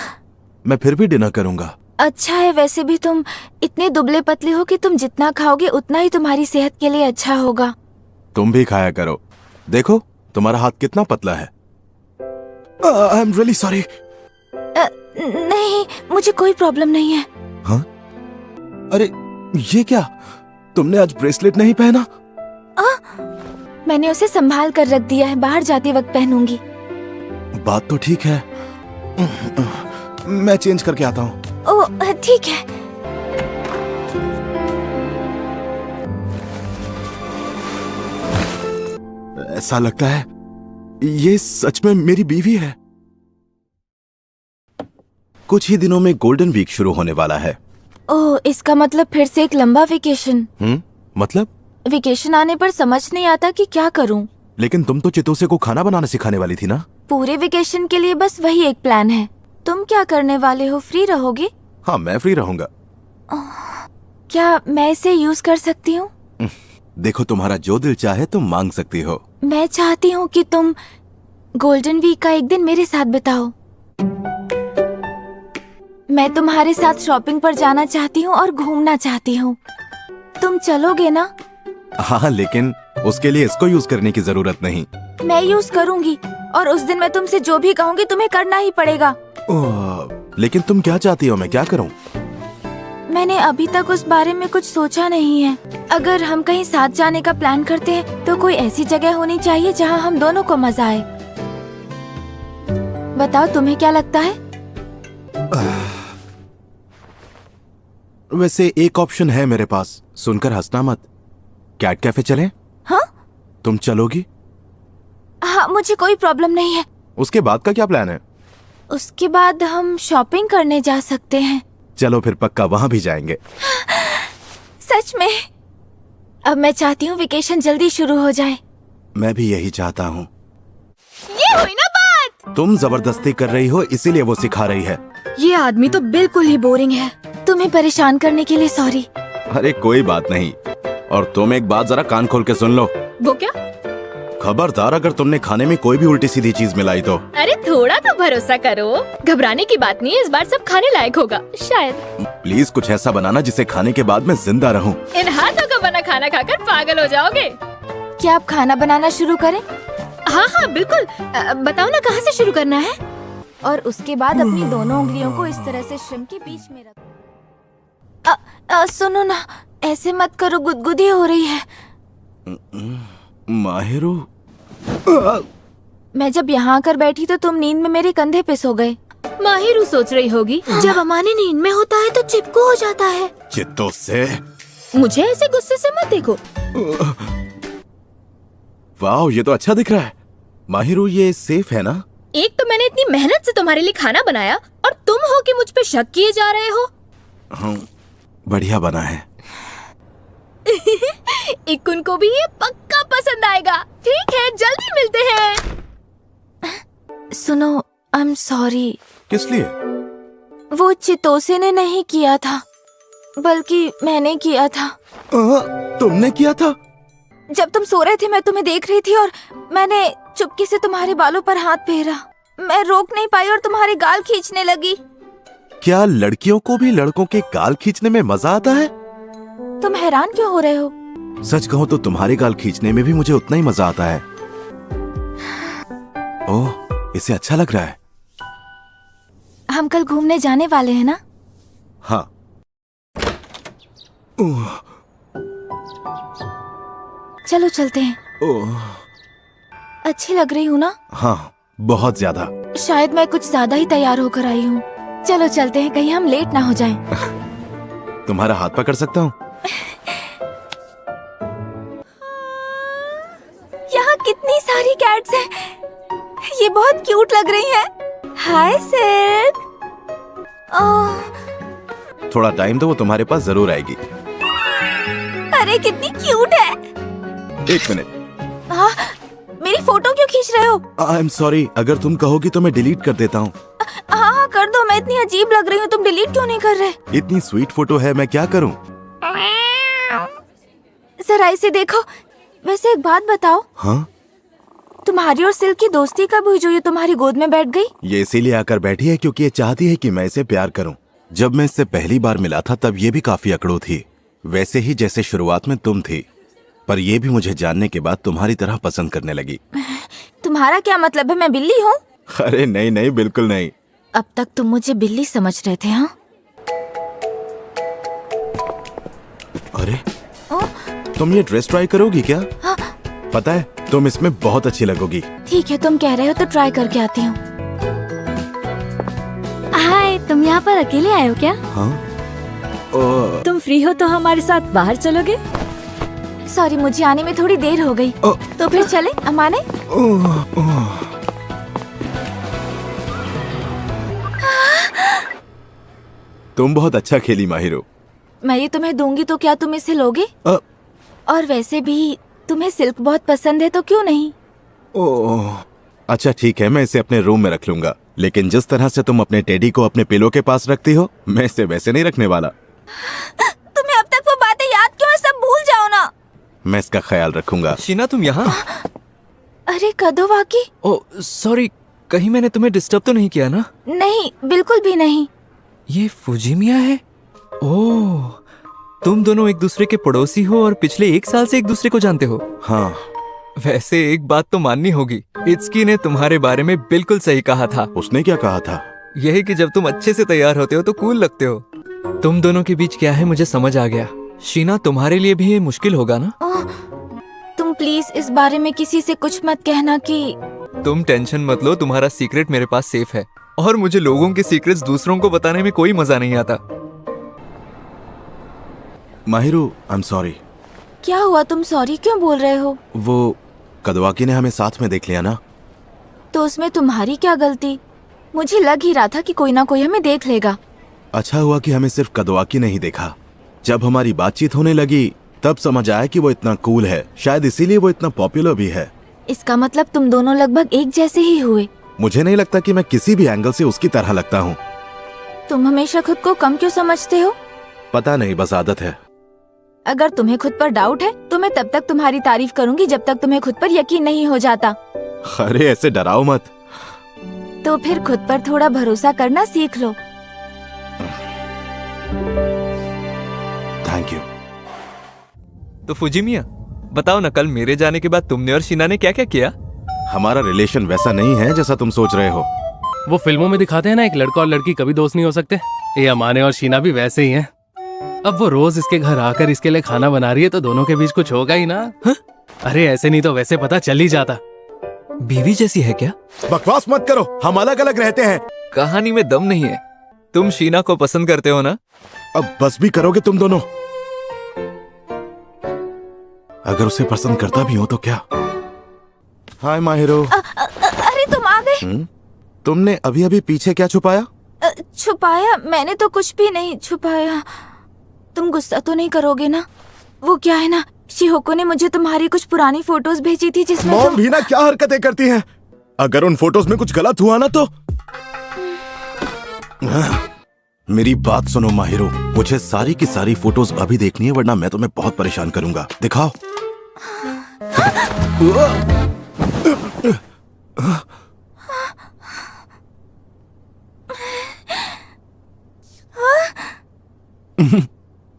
मैं फिर भी डिनर करूंगा। अच्छा है, वैसे भी तुम इतने दुबले पतले हो कि तुम जितना खाओगे उतना ही तुम्हारी सेहत के लिए अच्छा होगा। तुम भी खाया करो। देखो तुम्हारा हाथ कितना पतला है। I am really sorry. नहीं, मुझे कोई प्रॉब्लम नहीं है। हाँ? अरे ये क्या, तुमने आज ब्रेसलेट नहीं पहना? मैंने उसे संभाल कर रख दिया है, बाहर जाते वक्त पहनूंगी। बात तो ठीक है, मैं चेंज करके आता हूँ। ओह ठीक है। ऐसा लगता है ये सच में मेरी बीवी है। कुछ ही दिनों में गोल्डन वीक शुरू होने वाला है। ओह, इसका मतलब फिर से एक लंबा वेकेशन। मतलब? वेकेशन आने पर समझ नहीं आता कि क्या करूं। लेकिन तुम तो चितोसे को खाना बनाना सिखाने वाली थी ना? पूरे वेकेशन के लिए बस वही एक प्लान है। तुम क्या करने वाले हो? फ्री रहोगे? हाँ, मैं फ्री रहूंगा। क्या मैं इसे यूज कर सकती हूँ? देखो, तुम्हारा जो दिल चाहे तुम मांग सकती हो। मैं चाहती हूँ कि तुम गोल्डन वीक का एक दिन मेरे साथ बिताओ। मैं तुम्हारे साथ शॉपिंग पर जाना चाहती हूँ और घूमना चाहती हूँ। तुम चलोगे ना? हाँ, लेकिन उसके लिए इसको यूज करने की जरूरत नहीं। मैं यूज करूंगी, और उस दिन मैं तुमसे जो भी कहूंगी तुम्हें करना ही पड़ेगा। लेकिन तुम क्या चाहती हो, मैं क्या करूं? मैंने अभी तक उस बारे में कुछ सोचा नहीं है। अगर हम कहीं साथ जाने का प्लान करते हैं तो कोई ऐसी जगह होनी चाहिए जहां हम दोनों को मजा आए। बताओ तुम्हें क्या लगता है? वैसे एक ऑप्शन है मेरे पास, सुनकर हंसना मत। कैट कैफे चलें? हाँ? तुम चलोगी? हाँ, मुझे कोई प्रॉब्लम नहीं है। उसके बाद का क्या प्लान है? उसके बाद हम शॉपिंग करने जा सकते हैं। चलो फिर पक्का वहां भी जाएंगे। सच में? अब मैं चाहती हूँ वेकेशन जल्दी शुरू हो जाए। मैं भी यही चाहता हूँ। ये हुई ना बात। तुम जबरदस्ती कर रही हो इसीलिए वो सिखा रही है। ये आदमी तो बिल्कुल ही बोरिंग है। तुम्हें परेशान करने के लिए सॉरी। अरे कोई बात नहीं। और तुम एक बात जरा कान खोल के सुन लो। वो क्या? खबरदार अगर तुमने खाने में कोई भी उल्टी सीधी चीज मिलाई तो। अरे थोड़ा तो भरोसा करो, घबराने की बात नहीं है, इस बार सब खाने लायक होगा शायद। प्लीज कुछ ऐसा बनाना जिसे खाने के बाद मैं जिंदा रहूं। इन हाथों का बना खाना खाकर पागल हो जाओगे। क्या आप खाना बनाना शुरू करें? हाँ हाँ बिल्कुल। बताओ ना कहाँ से शुरू करना है? और उसके बाद अपनी दोनों उंगलियों को इस तरह से श्रिम्प के बीच में रख। सुनो ना, ऐसे मत करो, गुदगुदी हो रही है। माहिरू, मैं जब यहाँ आकर बैठी तो तुम नींद में मेरे कंधे पे सो गए। माहिरू सोच रही होगी जब अमाने नींद में होता है तो चिपकू हो जाता है। चित्तों से। मुझे ऐसे गुस्से से मत देखो। वाह, ये तो अच्छा दिख रहा है। माहिरू, ये सेफ है ना? एक तो मैंने इतनी मेहनत से तुम्हारे लिए खाना बनाया और तुम हो कि मुझ पे शक किए जा रहे हो। हाँ, बढ़िया बना है। इकुन को भी ये पक्का पसंद आएगा। ठीक है, जल्दी मिलते हैं। सुनो, आई एम सॉरी। किस लिए? वो चितोसे ने नहीं किया था, बल्कि मैंने किया था। तुमने किया था? जब तुम सो रहे थे मैं तुम्हें देख रही थी और मैंने चुपके से तुम्हारे बालों पर हाथ फेरा। मैं रोक नहीं पाई और तुम्हारे गाल खींचने लगी। क्या लड़कियों को भी लड़कों के गाल खींचने में मजा आता है? तुम हैरान क्यों हो रहे हो? सच कहूँ तो तुम्हारे गाल खींचने में भी मुझे उतना ही मजा आता है। ओह, इसे अच्छा लग रहा है। हम कल घूमने जाने वाले हैं ना? हाँ। चलो चलते हैं। अच्छी लग रही हूँ ना? हाँ, बहुत ज्यादा। शायद मैं कुछ ज्यादा ही तैयार होकर आई हूँ। चलो चलते हैं, कहीं हम लेट ना हो जाएं। तुम्हारा हाथ पकड़ सकता हूँ? यहाँ कितनी सारी कैट्स हैं। ये बहुत क्यूट लग रही हैं। हाय सिल्क। थोड़ा टाइम दो, वो तुम्हारे पास जरूर आएगी। अरे कितनी क्यूट है। एक मिनट। हाँ, मेरी फोटो क्यों खींच रहे हो? आई एम सॉरी, अगर तुम कहोगी तो मैं डिलीट कर देता हूँ। हाँ हाँ कर दो, मैं इतनी अजीब लग रही हूँ, तुम डिलीट क्यों नहीं कर रहे? इतनी स्वीट फोटो है, मैं क्या करूँ? जरा इसे देखो। वैसे एक बात बताओ। हाँ? तुम्हारी और सिल्क की दोस्ती कब हुई जो ये तुम्हारी गोद में बैठ गई? ये इसीलिए आकर बैठी है क्योंकि ये चाहती है कि मैं इसे प्यार करूं। जब मैं इससे पहली बार मिला था तब ये भी काफी अकड़ू थी, वैसे ही जैसे शुरुआत में तुम थी, पर ये भी मुझे जानने के बाद तुम्हारी तरह पसंद करने लगी। तुम्हारा क्या मतलब है, मैं बिल्ली हूँ? अरे नहीं नहीं, बिल्कुल नहीं। अब तक तुम मुझे बिल्ली समझ रहे थे, हाँ? अरे तुम ये ड्रेस ट्राई करोगी क्या? हाँ। पता है तुम इसमें बहुत अच्छी लगोगी। ठीक है, तुम कह रहे हो तो ट्राई करके आती हूँ। हाय, तुम यहाँ पर अकेले आए हो क्या? हाँ? तुम फ्री हो तो हमारे साथ बाहर चलोगे? सॉरी, मुझे आने में थोड़ी देर हो गई। तो फिर चले अमाने? तुम बहुत अच्छा खेली माहिरो। मैं ये तुम्हें दूंगी तो क्या तुम इसे लोगे? और वैसे भी तुम्हें सिल्क बहुत पसंद है तो क्यों नहीं? ओह, अच्छा ठीक है, मैं इसे अपने रूम में रख लूंगा, लेकिन जिस तरह से तुम अपने टेडी को अपने पिलो के पास रखती हो, मैं इसे वैसे नहीं रखने वाला। तुम्हें अब तक वो बातें याद क्यों है? सब भूल जाओ ना। मैं इसका ख्याल रखूंगा। शीना, तुम यहाँ? अरे कदोवाकी। ओह सॉरी, कहीं मैंने तुम्हें डिस्टर्ब तो नहीं किया ना? नहीं, बिल्कुल भी नहीं। ये फुजिमिया है? ओह, तुम दोनों एक दूसरे के पड़ोसी हो और पिछले 1 साल से एक दूसरे को जानते हो। हाँ। वैसे एक बात तो माननी होगी, इत्सुकी ने तुम्हारे बारे में बिल्कुल सही कहा था। उसने क्या कहा था? यही कि जब तुम अच्छे से तैयार होते हो तो कूल लगते हो। तुम दोनों के बीच क्या है मुझे समझ आ गया। शीना, तुम्हारे लिए भी ये मुश्किल होगा ना? तुम प्लीज इस बारे में किसी से कुछ मत कहना कि। तुम टेंशन मत लो, तुम्हारा सीक्रेट मेरे पास सेफ है और मुझे लोगों के सीक्रेट्स दूसरों को बताने में कोई मजा नहीं आता। Mahiru, I am sorry. क्या हुआ, तुम सॉरी क्यों बोल रहे हो? वो कदवाकी ने हमें साथ में देख लिया ना। तो उसमें तुम्हारी क्या गलती? मुझे लग ही रहा था कि कोई ना कोई हमें देख लेगा। अच्छा हुआ कि हमें सिर्फ कदवाकी नहीं देखा। जब हमारी बातचीत होने लगी तब समझ आया कि वो इतना कूल है, शायद इसीलिए वो इतना पॉपुलर भी है। इसका मतलब तुम दोनों लगभग एक जैसे ही हुए। मुझे नहीं लगता कि मैं किसी भी एंगल से उसकी तरह लगता हूँ। तुम हमेशा खुद को कम क्यों समझते हो? पता नहीं, बस आदत है। अगर तुम्हें खुद पर डाउट है तो मैं तब तक तुम्हारी तारीफ करूंगी जब तक तुम्हें खुद पर यकीन नहीं हो जाता। अरे ऐसे डराओ मत। तो फिर खुद पर थोड़ा भरोसा करना सीख लो। Thank you. तो फुजिमिया, बताओ ना, कल मेरे जाने के बाद तुमने और शीना ने क्या क्या किया? हमारा रिलेशन वैसा नहीं है जैसा तुम सोच रहे हो। वो फिल्मों में दिखाते हैं ना, एक लड़का और लड़की कभी दोस्त नहीं हो सकते। ये अमाने और शीना भी वैसे ही हैं। अब वो रोज इसके घर आकर इसके लिए खाना बना रही है तो दोनों के बीच कुछ होगा ही ना। हा? अरे ऐसे नहीं तो वैसे पता चल ही जाता। बीवी जैसी है क्या? बकवास मत करो, हम अलग अलग रहते हैं। कहानी में दम नहीं है। तुम शीना को पसंद करते हो ना? अब बस भी करोगे तुम दोनों? अगर उसे पसंद करता भी हो तो क्या? हाय माहिरो। अरे तुम आ गए। तुमने अभी अभी पीछे क्या छुपाया? छुपाया? मैंने तो कुछ भी नहीं छुपाया। तुम गुस्सा तो नहीं करोगे ना? वो क्या है ना, शिहोको ने मुझे तुम्हारी कुछ पुरानी फोटोज भेजी थी जिसमें मॉम भी ना क्या हरकतें करती हैं। अगर उन फोटोज में कुछ गलत हुआ ना तो। मेरी बात सुनो माहिरो, मुझे सारी की सारी फोटोज अभी देखनी है वरना मैं तुम्हें बहुत परेशान करूंगा। दिखाओ।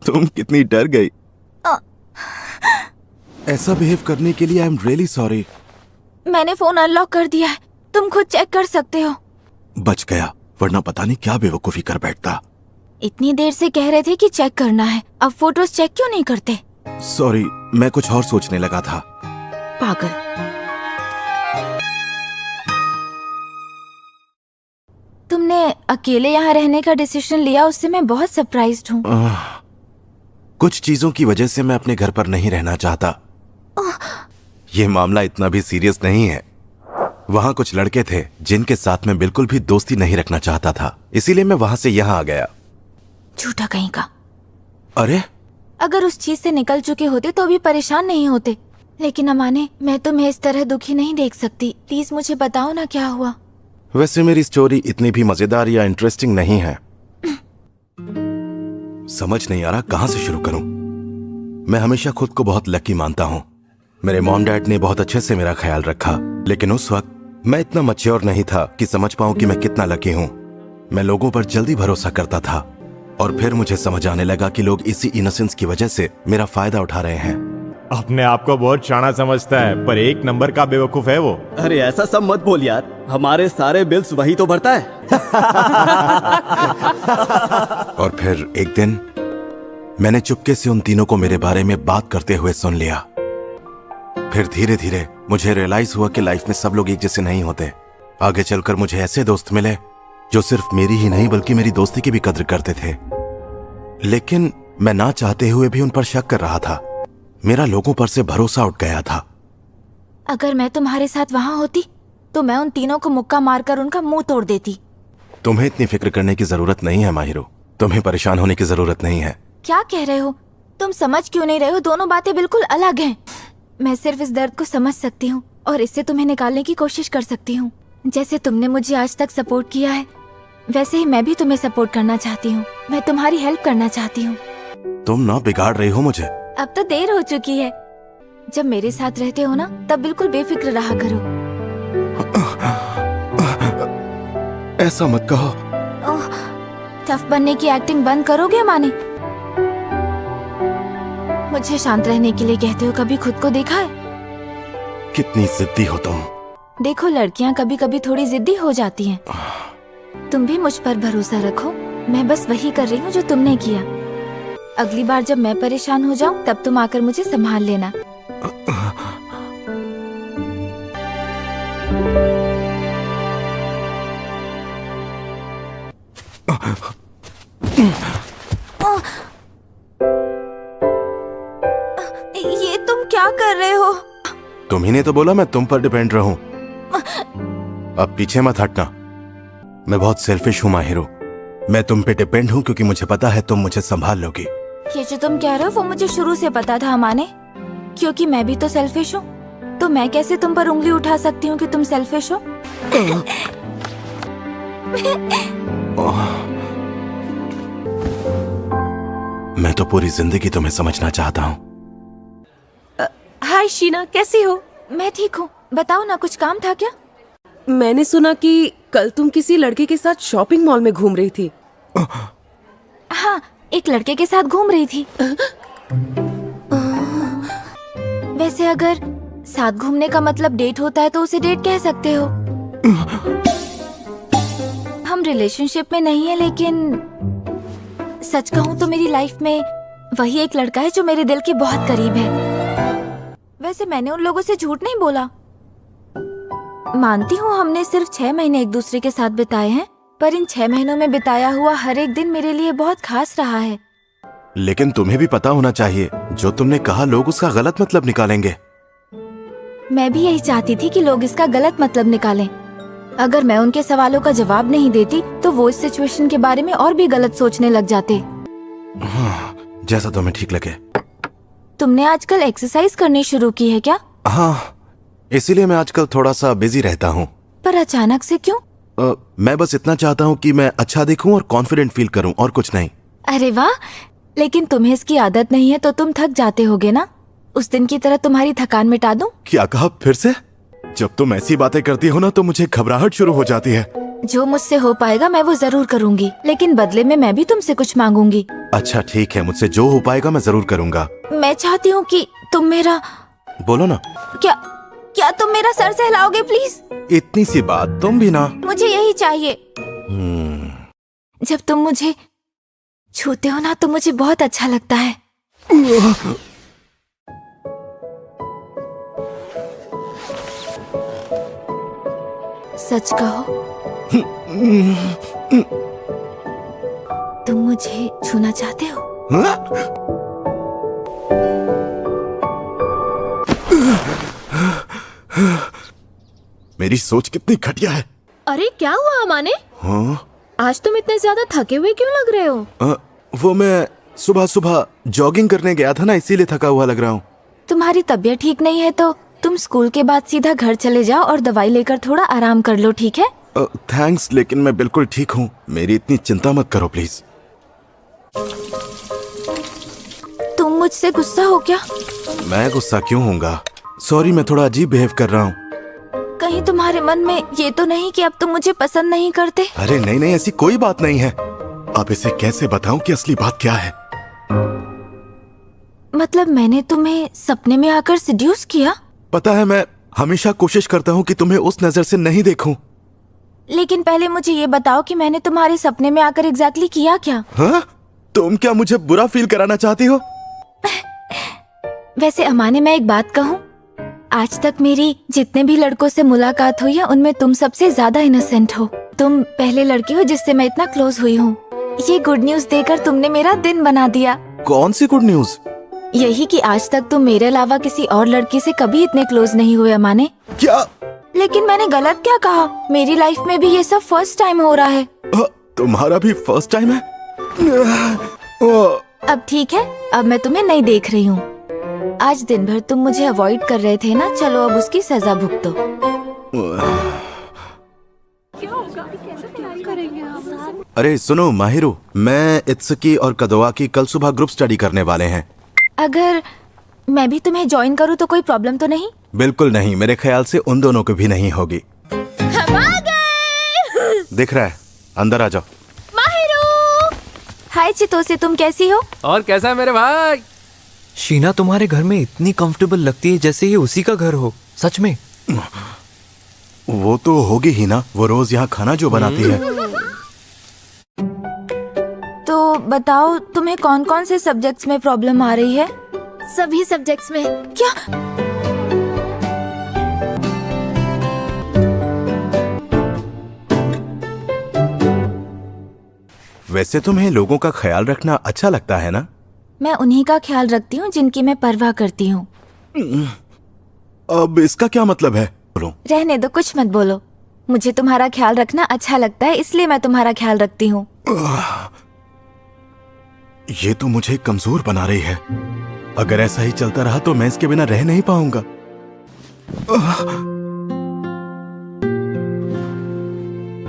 तुम कितनी डर गई। ऐसा बिहेव करने के लिए आई एम रियली सॉरी। मैंने फोन अनलॉक कर दिया है, तुम खुद चेक कर सकते हो। बच गया, वरना पता नहीं क्या बेवकूफी कर बैठता। इतनी देर से कह रहे थे कि चेक करना है, अब फोटोज चेक क्यों नहीं करते? सॉरी, मैं कुछ और सोचने लगा था। पागल। तुमने अकेले यहाँ रहने का डिसीजन लिया, उससे मैं बहुत सरप्राइज्ड हूँ। कुछ चीजों की वजह से मैं अपने घर पर नहीं रहना चाहता। ये मामला इतना भी सीरियस नहीं है। वहाँ कुछ लड़के थे जिनके साथ मैं बिल्कुल भी दोस्ती नहीं रखना चाहता था, इसीलिए मैं वहाँ से यहाँ आ गया। झूठा कहीं का। अरे अगर उस चीज से निकल चुके होते तो भी परेशान नहीं होते। लेकिन अमाने, मैं तुम्हें इस तरह दुखी नहीं देख सकती। प्लीज मुझे बताओ ना क्या हुआ। वैसे मेरी स्टोरी इतनी भी मजेदार या इंटरेस्टिंग नहीं है। समझ नहीं आ रहा कहाँ से शुरू करूं। मैं हमेशा खुद को बहुत लकी मानता हूं। मेरे मॉम डैड ने बहुत अच्छे से मेरा ख्याल रखा, लेकिन उस वक्त मैं इतना मैच्योर नहीं था कि समझ पाऊं कि मैं कितना लकी हूं। मैं लोगों पर जल्दी भरोसा करता था और फिर मुझे समझ आने लगा कि लोग इसी इनोसेंस की वजह से मेरा फायदा उठा रहे हैं। अपने आप को बहुत शाना समझता है, पर एक नंबर का बेवकूफ है वो। अरे ऐसा सब मत बोल यार, हमारे सारे बिल्स वही तो भरता है। और फिर एक दिन मैंने चुपके से उन तीनों को मेरे बारे में बात करते हुए सुन लिया। फिर धीरे धीरे मुझे रियलाइज हुआ कि लाइफ में सब लोग एक जैसे नहीं होते। आगे चलकर मुझे ऐसे दोस्त मिले जो सिर्फ मेरी ही नहीं बल्कि मेरी दोस्ती की भी कद्र करते थे, लेकिन मैं ना चाहते हुए भी उन पर शक कर रहा था। मेरा लोगों पर से भरोसा उठ गया था। अगर मैं तुम्हारे साथ वहाँ होती तो मैं उन तीनों को मुक्का मारकर उनका मुंह तोड़ देती। तुम्हें इतनी फिक्र करने की जरूरत नहीं है माहिरो, तुम्हें परेशान होने की जरूरत नहीं है। क्या कह रहे हो? तुम समझ क्यों नहीं रहे हो? दोनों बातें बिल्कुल अलग हैं। मैं सिर्फ इस दर्द को समझ सकती हूँ और इससे तुम्हें निकालने की कोशिश कर सकती हूँ। जैसे तुमने मुझे आज तक सपोर्ट किया है, वैसे ही मैं भी तुम्हें सपोर्ट करना चाहती हूँ। मैं तुम्हारी हेल्प करना चाहती हूँ। तुम ना बिगाड़ रही हो मुझे। अब तो देर हो चुकी है। जब मेरे साथ रहते हो ना, तब बिल्कुल बेफिक्र रहा करो। ऐसा मत कहो। टफ बनने की एक्टिंग बंद करोगे माने? मुझे शांत रहने के लिए कहते हो, कभी खुद को देखा है? कितनी जिद्दी हो तुम। देखो, लड़कियां कभी कभी थोड़ी जिद्दी हो जाती हैं। तुम भी मुझ पर भरोसा रखो। मैं बस वही कर रही हूँ जो तुमने किया। अगली बार जब मैं परेशान हो जाऊं तब तुम आकर मुझे संभाल लेना। ये तुम क्या कर रहे हो? तुम ही ने तो बोला मैं तुम पर डिपेंड रहूं। अब पीछे मत हटना। मैं बहुत सेल्फिश हूँ माहिरो। मैं तुम पे डिपेंड हूँ क्योंकि मुझे पता है तुम मुझे संभाल लोगी। ये जो तुम कह रहे हो वो मुझे शुरू से पता था माने, क्योंकि मैं भी तो सेल्फिश हूँ। तो मैं कैसे तुम पर उंगली उठा सकती हूँ कि तुम सेल्फिश हो? मैं तो पूरी जिंदगी तुम्हें समझना चाहता हूँ। हाय शीना, कैसी हो? मैं ठीक हूँ। बताओ ना, कुछ काम था क्या? मैंने सुना कि कल तुम किसी लड़के के साथ शॉपिंग मॉल में घूम रही थी। हाँ, एक लड़के के साथ घूम रही थी। वैसे अगर साथ घूमने का मतलब डेट होता है तो उसे डेट कह सकते हो। हम रिलेशनशिप में नहीं है, लेकिन सच कहूँ तो मेरी लाइफ में वही एक लड़का है जो मेरे दिल के बहुत करीब है। वैसे मैंने उन लोगों से झूठ नहीं बोला। मानती हूँ हमने सिर्फ 6 महीने एक दूसरे के साथ बिताए हैं, पर इन 6 महीनों में बिताया हुआ हर एक दिन मेरे लिए बहुत खास रहा है। लेकिन तुम्हें भी पता होना चाहिए, जो तुमने कहा लोग उसका गलत मतलब निकालेंगे। मैं भी यही चाहती थी कि लोग इसका गलत मतलब निकालें। अगर मैं उनके सवालों का जवाब नहीं देती तो वो इस सिचुएशन के बारे में और भी गलत सोचने लग जाते। हाँ, जैसा तुम्हें ठीक लगे। तुमने आजकल एक्सरसाइज करनी शुरू की है क्या? हाँ, इसीलिए मैं आजकल थोड़ा सा बिजी रहता हूँ। पर अचानक से क्यों? मैं बस इतना चाहता हूँ कि मैं अच्छा दिखूं और कॉन्फिडेंट फील करूं, और कुछ नहीं। अरे वाह, लेकिन तुम्हें इसकी आदत नहीं है तो तुम थक जाते होगे ना। उस दिन की तरह तुम्हारी थकान मिटा दूं? क्या कहा फिर से? जब तुम ऐसी बातें करती हो ना तो मुझे घबराहट शुरू हो जाती है। जो मुझसे हो पाएगा मैं वो जरूर करूंगी, लेकिन बदले में मैं भी तुमसे कुछ मांगूंगी। अच्छा ठीक है, मुझसे जो हो पाएगा मैं जरूर करूंगा। मैं चाहती हूँ कि तुम मेरा... बोलो ना। क्या तुम मेरा सर सहलाओगे प्लीज? इतनी सी बात, तुम भी ना। मुझे यही चाहिए। जब तुम मुझे छूते हो ना तो मुझे बहुत अच्छा लगता है। सच कहो, तुम मुझे छूना चाहते हो? मेरी सोच कितनी घटिया है। अरे क्या हुआ अमाने? हाँ? आज तुम इतने ज्यादा थके हुए क्यों लग रहे हो? वो मैं सुबह सुबह जॉगिंग करने गया था ना, इसीलिए थका हुआ लग रहा हूँ। तुम्हारी तबीयत ठीक नहीं है तो तुम स्कूल के बाद सीधा घर चले जाओ और दवाई लेकर थोड़ा आराम कर लो, ठीक है? थैंक्स, लेकिन मैं बिल्कुल ठीक हूँ। मेरी इतनी चिंता मत करो प्लीज। तुम मुझसे गुस्सा हो क्या? मैं गुस्सा क्यों होऊंगा? सॉरी, मैं थोड़ा अजीब बिहेव कर रहा हूँ। कहीं तुम्हारे मन में ये तो नहीं कि अब तुम मुझे पसंद नहीं करते? अरे नहीं नहीं, ऐसी कोई बात नहीं है। अब इसे कैसे बताऊं कि असली बात क्या है? मतलब मैंने तुम्हें सपने में आकर सेड्यूस किया? पता है, मैं हमेशा कोशिश करता हूँ कि तुम्हें उस नजर से नहीं देखूं। लेकिन पहले मुझे ये बताओ कि मैंने तुम्हारे सपने में आकर एग्जैक्टली किया क्या? हाँ? तुम क्या मुझे बुरा फील कराना चाहती हो? वैसे अमाने, मैं एक बात कहूँ, आज तक मेरी जितने भी लड़कों से मुलाकात हुई है उनमें तुम सबसे ज्यादा इनोसेंट हो। तुम पहले लड़की हो जिससे मैं इतना क्लोज हुई हूँ। ये गुड न्यूज देकर तुमने मेरा दिन बना दिया। कौन सी गुड न्यूज? यही कि आज तक तुम मेरे अलावा किसी और लड़की से कभी इतने क्लोज नहीं हुए अमाने। क्या? लेकिन मैंने गलत क्या कहा? मेरी लाइफ में भी ये सब फर्स्ट टाइम हो रहा है। तुम्हारा भी फर्स्ट टाइम है? अब ठीक है, अब मैं तुम्हें नहीं देख रही हूँ। आज दिन भर तुम मुझे अवॉइड कर रहे थे ना, चलो अब उसकी सजा भुगतो। अरे सुनो माहिरू, मैं इत्सुकी और कदवा की कल सुबह ग्रुप स्टडी करने वाले हैं। अगर मैं भी तुम्हें ज्वाइन करूँ तो कोई प्रॉब्लम तो नहीं? बिल्कुल नहीं, मेरे ख्याल से उन दोनों को भी नहीं होगी। हम आ गए। दिख रहा है, अंदर आ जाओ। माहिरू! हाय चितोसे, तुम कैसी हो? और कैसा है मेरे भाई? शीना तुम्हारे घर में इतनी कंफर्टेबल लगती है जैसे ये उसी का घर हो। सच में? वो तो होगी ही ना, वो रोज यहाँ खाना जो बनाती है। तो बताओ, तुम्हें कौन कौन से सब्जेक्ट्स में प्रॉब्लम आ रही है? सभी सब्जेक्ट्स में। क्या? वैसे तुम्हें लोगों का ख्याल रखना अच्छा लगता है ना? मैं उन्हीं का ख्याल रखती हूँ जिनकी मैं परवाह करती हूँ। अब इसका क्या मतलब है? रहने दो, कुछ मत बोलो। मुझे तुम्हारा ख्याल रखना अच्छा लगता है, इसलिए मैं तुम्हारा ख्याल रखती हूँ। ये तो मुझे कमजोर बना रही है। अगर ऐसा ही चलता रहा तो मैं इसके बिना रह नहीं पाऊंगा।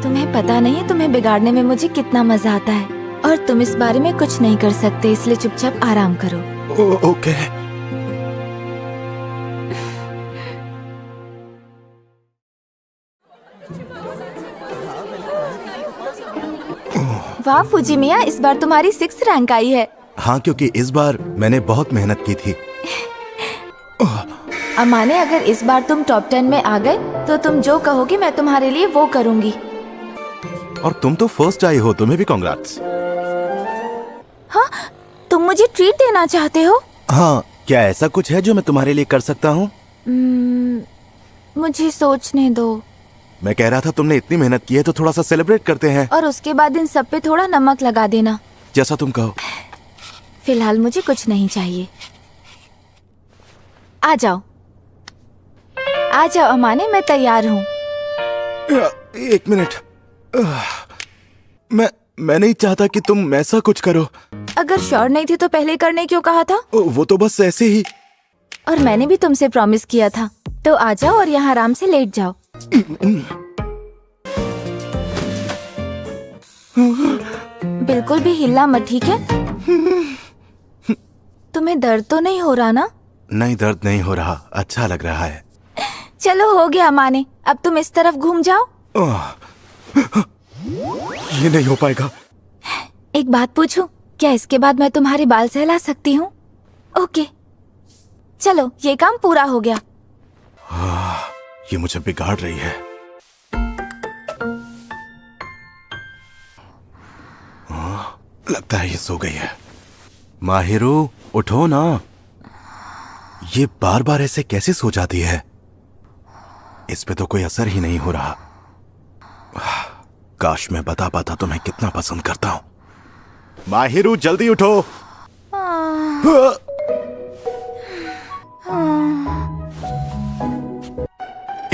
तुम्हें पता नहीं है तुम्हें बिगाड़ने में मुझे कितना मजा आता है, और तुम इस बारे में कुछ नहीं कर सकते, इसलिए चुपचाप आराम करो। ओके। वाह फूजी मिया, इस बार तुम्हारी 6 रैंक आई है। हाँ, क्योंकि इस बार मैंने बहुत मेहनत की थी। अमाने, अगर इस बार तुम टॉप 10 में आ गए तो तुम जो कहोगे मैं तुम्हारे लिए वो करूँगी। और तुम तो फर्स्ट आई हो, तुम्हें भी कांग्रेट्स। हाँ, तुम मुझे ट्रीट देना चाहते हो? हाँ, क्या ऐसा कुछ है जो मैं तुम्हारे लिए कर सकता हूँ? मुझे सोचने दो। मैं कह रहा था तुमने इतनी मेहनत की है तो थोड़ा सा सेलिब्रेट करते हैं। और उसके बाद इन सब पे थोड़ा नमक लगा देना। जैसा तुम कहो। फिलहाल मुझे कुछ नहीं चाहिए। आ जाओ, आ जाओ अमाने, मैं तैयार हूँ। एक मिनट। मैं नहीं चाहता कि तुम ऐसा कुछ करो। अगर श्योर नहीं थी तो पहले करने क्यों कहा था? वो तो बस ऐसे ही। और मैंने भी तुमसे प्रॉमिस किया था, तो आ जाओ और यहाँ आराम से लेट जाओ। बिल्कुल भी हिलना मत, ठीक है? तुम्हें दर्द तो नहीं हो रहा ना? नहीं, दर्द नहीं हो रहा, अच्छा लग रहा है। चलो हो गया अमाने, अब तुम इस तरफ घूम जाओ। ये नहीं हो पाएगा। एक बात पूछूं? क्या इसके बाद मैं तुम्हारे बाल सहला सकती हूँ? ओके, चलो ये काम पूरा हो गया। ये मुझे बिगाड़ रही है। लगता है ये सो गई है। माहिरू, उठो ना। ये बार बार ऐसे कैसे सो जाती है? इस पे तो कोई असर ही नहीं हो रहा। काश मैं बता पाता तो मैं कितना पसंद करता हूँ। माहिरू, जल्दी उठो।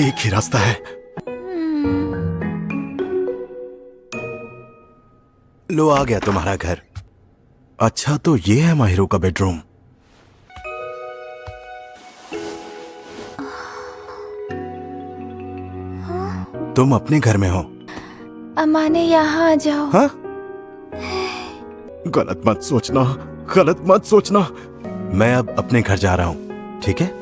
एक ही रास्ता है। लो, आ गया तुम्हारा घर। अच्छा, तो ये है माहिरू का बेडरूम। तुम अपने घर में हो। अमाने, यहाँ आ जाओ। हाँ? गलत मत सोचना, गलत मत सोचना। मैं अब अपने घर जा रहा हूँ, ठीक है?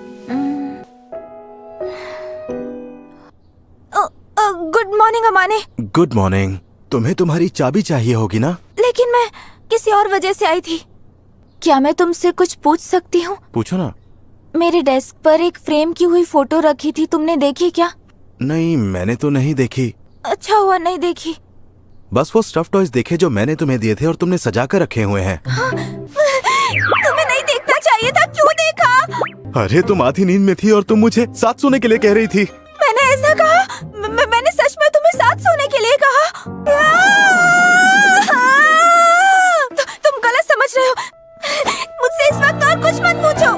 Good morning Amane. Good morning. तुम्हें तुम्हारी चाबी चाहिए होगी ना? लेकिन मैं किसी और वजह से आई थी। क्या मैं तुमसे कुछ पूछ सकती हूँ? पूछो ना। मेरे डेस्क पर एक फ्रेम की हुई फोटो रखी थी, तुमने देखी क्या? नहीं, मैंने तो नहीं देखी। अच्छा हुआ नहीं देखी। बस वो स्टफ टॉयज देखे जो मैंने तुम्हें दिए थे और तुमने सजा कर रखे हुए हैं। हाँ? तुम्हें नहीं देखना चाहिए था, क्यों देखा? अरे, तुम आधी नींद में थी और तुम मुझे साथ सोने के लिए कह रही थी। मैंने ऐसा कहा? मैंने सच में तुम्हें साथ सोने के लिए कहा? तुम गलत समझ रहे हो। मुझसे इस वक्त और कुछ मत पूछो।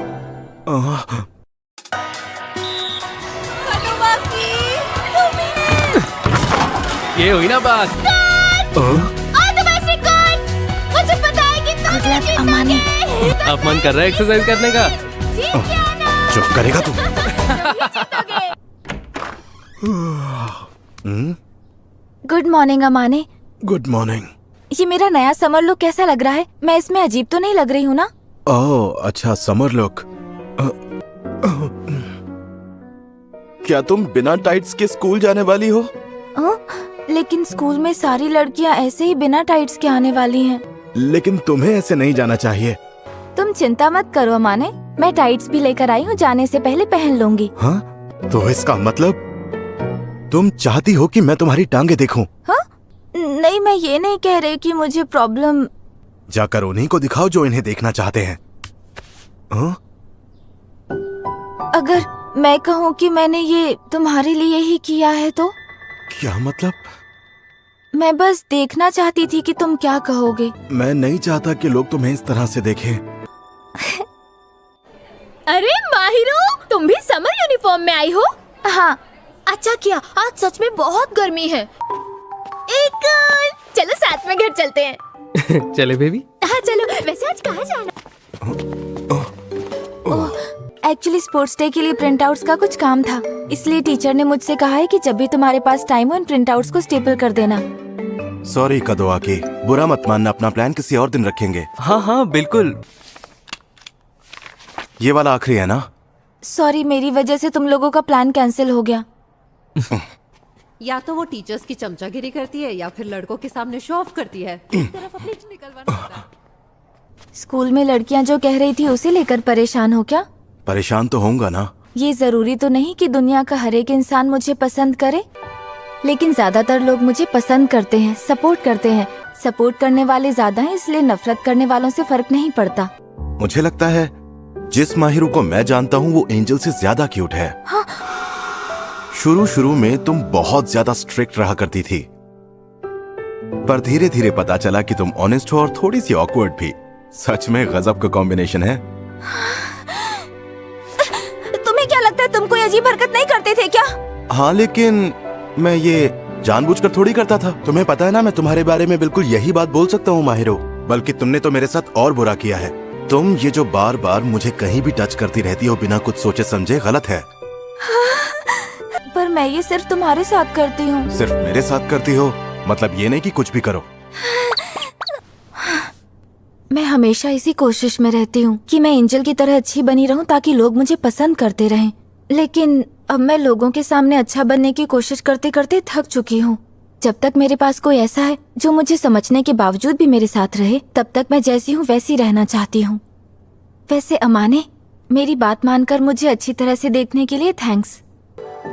ये हुई ना बात। मुझे पता है कि तुम गुड लक अमाने। अब मन कर रहा है एक्सरसाइज करने का। चुप करेगा तू? Good morning Amane. Good morning. ये मेरा नया समर लुक कैसा लग रहा है? मैं इसमें अजीब तो नहीं लग रही हूँ ना? ओह, अच्छा, समर लुक। क्या तुम बिना टाइट्स के स्कूल जाने वाली हो? लेकिन स्कूल में सारी लड़कियाँ ऐसे ही बिना टाइट्स के आने वाली हैं। लेकिन तुम्हें ऐसे नहीं जाना चाहिए। तुम चिंता मत करो अमाने, मैं टाइट्स भी लेकर आई हूँ, जाने से पहले पहन लूंगी। हाँ? तो इसका मतलब तुम चाहती हो कि मैं तुम्हारी टांगे देखूं? हाँ? नहीं, मैं ये नहीं कह रही कि मुझे प्रॉब्लम। जाकर उन्हीं को दिखाओ जो इन्हें देखना चाहते हैं। हाँ? अगर मैं कहूँ कि मैंने ये तुम्हारे लिए ही किया है तो? क्या मतलब? मैं बस देखना चाहती थी कि तुम क्या कहोगे। मैं नहीं चाहता कि लोग तुम्हें इस तरह से देखें। अरे माहिरू, तुम भी समर यूनिफॉर्म में आई हो? हाँ। अच्छा किया, आज सच में बहुत गर्मी है। चलो साथ में घर चलते हैं। चले बेबी। हाँ चलो। वैसे आज कहाँ जाना? एक्चुअली स्पोर्ट्स डे के लिए प्रिंट आउट्स का कुछ काम था, इसलिए टीचर ने मुझसे कहा है कि जब भी तुम्हारे पास टाइम हो इन प्रिंट आउट्स को स्टेपल कर देना। सॉरी कदवा की, बुरा मत मानना, अपना प्लान किसी और दिन रखेंगे। हाँ हाँ बिल्कुल। ये वाला आखिरी है ना? सॉरी, मेरी वजह से तुम लोगों का प्लान कैंसिल हो गया। या तो वो टीचर्स की चमचागिरी करती है या फिर लड़कों के सामने शो ऑफ करती है। एक तरफ अपनी निकलवाना होता है। स्कूल में लड़कियां जो कह रही थी उसे लेकर परेशान हो क्या? परेशान तो होऊंगा ना। ये जरूरी तो नहीं कि दुनिया का हर एक इंसान मुझे पसंद करे, लेकिन ज्यादातर लोग मुझे पसंद करते हैं, सपोर्ट करते हैं। सपोर्ट करने वाले ज्यादा हैं, इसलिए नफरत करने वालों से फर्क नहीं पड़ता। मुझे लगता है जिस माहिरू को मैं जानता हूँ वो एंजल से ज्यादा क्यूट है। हाँ? शुरू में तुम बहुत ज्यादा स्ट्रिक्ट रहा करती थी, पर धीरे धीरे पता चला कि तुम ऑनेस्ट हो और थोड़ी सी ऑकवर्ड भी। सच में गजब का कॉम्बिनेशन है। तुम्हें क्या लगता है तुम कोई अजीब हरकत नहीं करते थे क्या? हाँ, लेकिन मैं ये जानबूझकर थोड़ी करता था। तुम्हें पता है ना, मैं तुम्हारे बारे में बिल्कुल यही बात बोल सकता हूँ माहिरो। बल्कि तुमने तो मेरे साथ और बुरा किया है। तुम ये जो बार बार मुझे कहीं भी टच करती रहती हो बिना कुछ सोचे समझे, गलत है। पर मैं ये सिर्फ तुम्हारे साथ करती हूँ। सिर्फ मेरे साथ करती हो? मतलब ये नहीं कि कुछ भी करो। मैं हमेशा इसी कोशिश में रहती हूँ कि मैं एंजल की तरह अच्छी बनी रहूं ताकि लोग मुझे पसंद करते रहें। लेकिन अब मैं लोगों के सामने अच्छा बनने की कोशिश करते करते थक चुकी हूँ। जब तक मेरे पास कोई ऐसा है जो मुझे समझने के बावजूद भी मेरे साथ रहे, तब तक मैं जैसी हूँ वैसी रहना चाहती हूँ। वैसे अमाने, मेरी बात मानकर मुझे अच्छी तरह से देखने के लिए थैंक्स।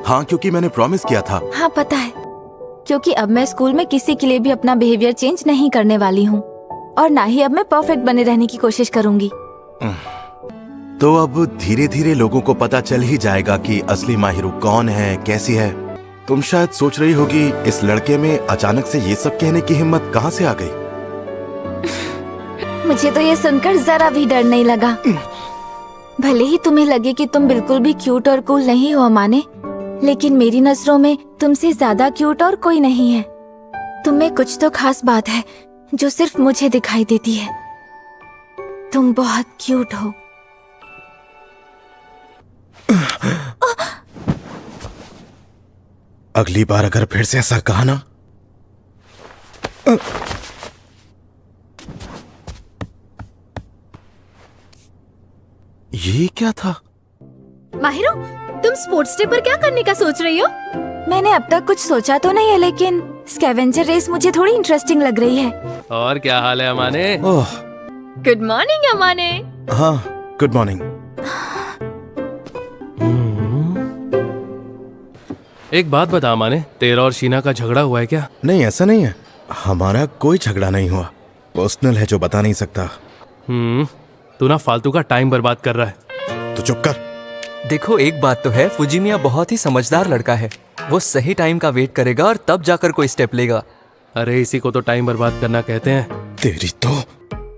हाँ, क्योंकि मैंने प्रॉमिस किया था। हाँ पता है, क्योंकि अब मैं स्कूल में किसी के लिए भी अपना बिहेवियर चेंज नहीं करने वाली हूँ, और ना ही अब मैं परफेक्ट बने रहने की कोशिश करूंगी। तो अब धीरे धीरे लोगों को पता चल ही जाएगा कि असली माहिरू कौन है, कैसी है। तुम शायद सोच रही होगी इस लड़के में अचानक से ये सब कहने की हिम्मत कहाँ से आ गई। मुझे तो ये सुनकर जरा भी डर नहीं लगा। भले ही तुम्हें लगे कि तुम बिल्कुल भी क्यूट और कूल नहीं हो अमाने, लेकिन मेरी नजरों में तुमसे ज्यादा क्यूट और कोई नहीं है। तुम में कुछ तो खास बात है जो सिर्फ मुझे दिखाई देती है। तुम बहुत क्यूट हो। अगली बार अगर फिर से ऐसा कहा ना। ये क्या था? माहिरो, तुम स्पोर्ट्स डे पर क्या करने का सोच रही हो? मैंने अब तक कुछ सोचा तो नहीं है, लेकिन स्कैवेंजर रेस मुझे थोड़ी इंटरेस्टिंग लग रही है। और क्या हाल है अमाने? ओह, गुड मॉर्निंग अमाने। हाँ, गुड मॉर्निंग। एक बात बता अमाने, तेरा और शीना का झगड़ा हुआ है क्या? नहीं, ऐसा नहीं है। हमारा कोई झगड़ा नहीं हुआ। पर्सनल है जो बता नहीं सकता। तू ना फालतू का टाइम बर्बाद कर रहा है। तो चुप कर। देखो एक बात तो है, फुजिमिया बहुत ही समझदार लड़का है। वो सही टाइम का वेट करेगा और तब जाकर कोई स्टेप लेगा। अरे इसी को तो टाइम बर्बाद करना कहते हैं। तेरी तो।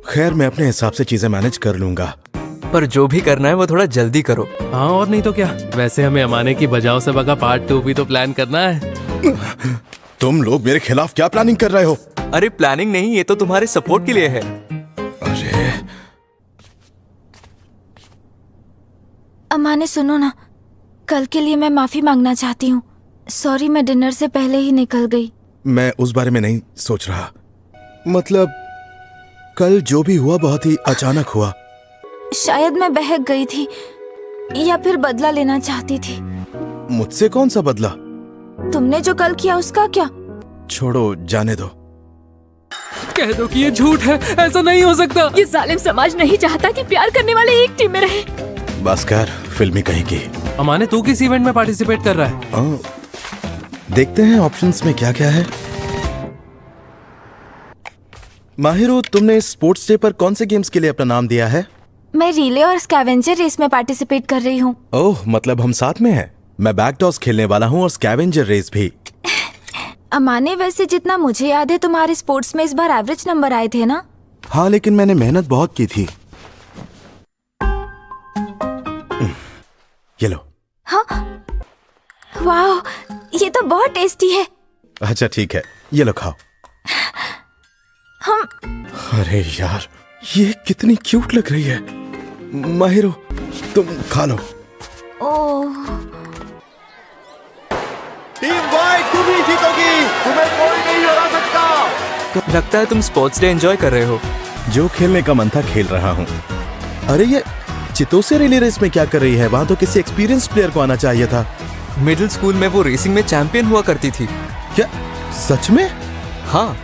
खैर, मैं अपने हिसाब से चीजें मैनेज कर लूंगा। पर जो भी करना है वो थोड़ा जल्दी करो। हाँ और नहीं तो क्या। वैसे हमें अमाने की बजाओ से बगा पार्ट 2 भी तो प्लान करना है। तुम लोग मेरे खिलाफ क्या प्लानिंग कर रहे हो? अरे प्लानिंग नहीं, ये तो तुम्हारे सपोर्ट के लिए है। अरे अमाने सुनो ना, कल के लिए मैं माफी मांगना चाहती हूँ। सॉरी, मैं डिनर से पहले ही निकल गई। मैं उस बारे में नहीं सोच रहा। मतलब कल जो भी हुआ बहुत ही अचानक हुआ। शायद मैं बहक गई थी या फिर बदला लेना चाहती थी। मुझसे कौन सा बदला? तुमने जो कल किया उसका क्या? छोड़ो, जाने दो। कह दो कि ये झूठ है, ऐसा नहीं हो सकता। ये जालिम समाज नहीं चाहता कि प्यार करने वाले एक टीम में रहे। बस कर, फिल्मी कहीं की। अमाने तू किस इवेंट में पार्टिसिपेट कर रहा है? देखते हैं ऑप्शंस में क्या क्या है। माहिरो, तुमने स्पोर्ट्स डे पर कौन से गेम्स के लिए अपना नाम दिया है? मैं रिले और स्कैवेंजर रेस में पार्टिसिपेट कर रही हूँ। ओह, मतलब हम साथ में हैं। मैं बैकटॉस खेलने वाला हूँ और स्कैवेंजर रेस भी। अमाने, वैसे जितना मुझे याद है तुम्हारे स्पोर्ट्स में इस बार एवरेज नंबर आए थे ना? हाँ, लेकिन मैंने मेहनत बहुत की थी। ये लो। हाँ, वाह, ये तो बहुत टेस्टी है। अच्छा ठीक है, ये लो खाओ। हम अरे यार, ये कितनी क्यूट लग रही है। माहिरो, तुम खा लो। ओह, टीम वाइट तुम ही जीतोगी, तुम्हें कोई नहीं हरा सकता। लगता है तुम स्पोर्ट्स डे एंजॉय कर रहे हो। जो खेलने का मन था खेल रहा हूँ। अरे ये चितोसे रिले रेस में क्या कर रही है? वहाँ तो किसी एक्सपीरियंस प्लेयर को आना चाहिए था। मिडिल स्कूल में वो रेसिंग में चैंपियन हुआ करती थी। क्या सच में? हाँ,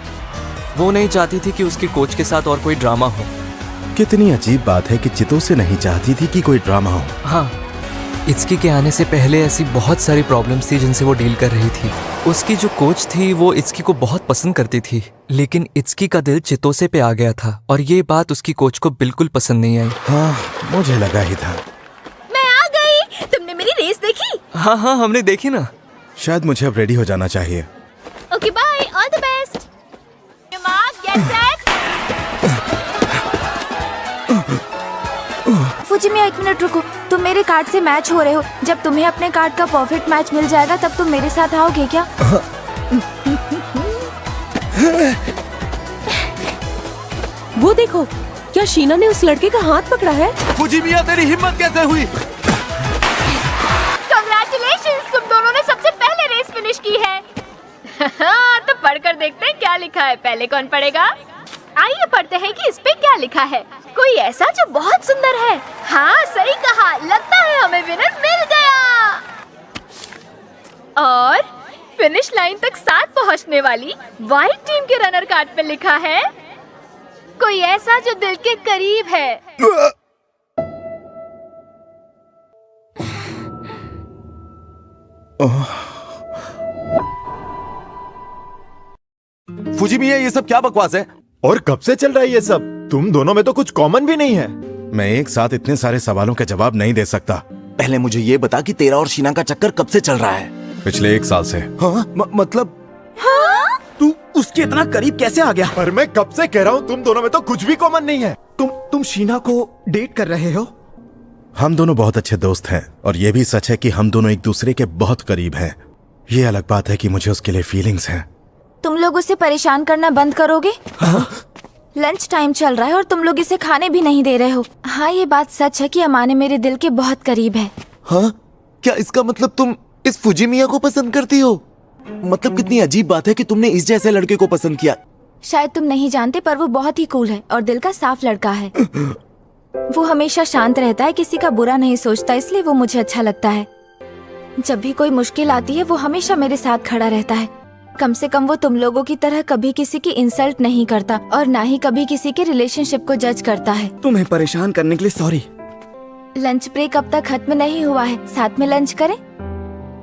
वो नहीं चाहती थी कि उसके कोच के साथ और कोई ड्रामा हो। कितनी अजीब बात है कि चितोसे नहीं चाहती थी कि कोई ड्रामा हो। हाँ, इत्सुकी के आने से पहले ऐसी बहुत सारी प्रॉब्लम्स थी जिनसे वो डील कर रही थी। उसकी जो कोच थी वो इत्सुकी को बहुत पसंद करती थी, लेकिन इत्सुकी का दिल चितोसे पे आ गया था और ये बात उसकी कोच को बिल्कुल पसंद नहीं आई। हाँ, मुझे लगा ही था। मैं आ गई। तुमने मेरी रेस देखी? हाँ हाँ, हमने देखी ना। शायद मुझे अब रेडी हो जाना चाहिए। Okay bye, all the best. Get set. Fujimiya, 1 minute रुको। तुम मेरे कार्ड से मैच हो रहे हो। जब तुम्हें अपने कार्ड का परफेक्ट मैच मिल जाएगा तब तुम मेरे साथ आओगे क्या? वो देखो, क्या शीना ने उस लड़के का हाथ पकड़ा है? फुजिमिया तेरी हिम्मत कैसे हुई? कांग्रेचुलेशंस, तुम दोनों ने सबसे पहले रेस फिनिश की है। तो पढ़कर देखते हैं क्या लिखा है। पहले कौन पढ़ेगा? आइए पढ़ते हैं कि इस पे क्या लिखा है। कोई ऐसा जो बहुत सुंदर है। हाँ, सही कहा। लगता है हमें विनर मिल गया। और फिनिश लाइन तक साथ पहुंचने वाली व्हाइट टीम के रनर कार्ड पे लिखा है, कोई ऐसा जो दिल के करीब है। फुजिमिया ये सब क्या बकवास है? और कब से चल रहा है ये सब? तुम दोनों में तो कुछ कॉमन भी नहीं है। मैं एक साथ इतने सारे सवालों के जवाब नहीं दे सकता। पहले मुझे ये बता कि तेरा और शीना का चक्कर कब से चल रहा है? पिछले 1 साल से। हाँ? मतलब तू उसके इतना करीब कैसे आ गया? पर मैं कब से कह रहा हूँ तुम दोनों में तो कुछ भी कॉमन नहीं है। तुम शीना को डेट कर रहे हो? हम दोनों बहुत अच्छे दोस्त हैं और ये भी सच है कि हम दोनों एक दूसरे के बहुत करीब हैं। ये अलग बात है कि मुझे उसके लिए फीलिंग्स हैं। तुम लोग उसे परेशान करना बंद करोगे? हाँ? लंच टाइम चल रहा है और तुम लोग इसे खाने भी नहीं दे रहे हो। हाँ, ये बात सच है कि अमाने मेरे दिल के बहुत करीब है। हाँ? क्या इसका मतलब तुम इस फुजिमिया को पसंद करती हो? मतलब कितनी अजीब बात है कि तुमने इस जैसे लड़के को पसंद किया। शायद तुम नहीं जानते पर वो बहुत ही कूल है और दिल का साफ लड़का है। वो हमेशा शांत रहता है, किसी का बुरा नहीं सोचता, इसलिए वो मुझे अच्छा लगता है। जब भी कोई मुश्किल आती है वो हमेशा मेरे साथ खड़ा रहता है। कम से कम वो तुम लोगों की तरह कभी किसी की इंसल्ट नहीं करता और ना ही कभी किसी के रिलेशनशिप को जज करता है। तुम्हें परेशान करने के लिए सॉरी। लंच ब्रेक अब तक खत्म नहीं हुआ है, साथ में लंच करें?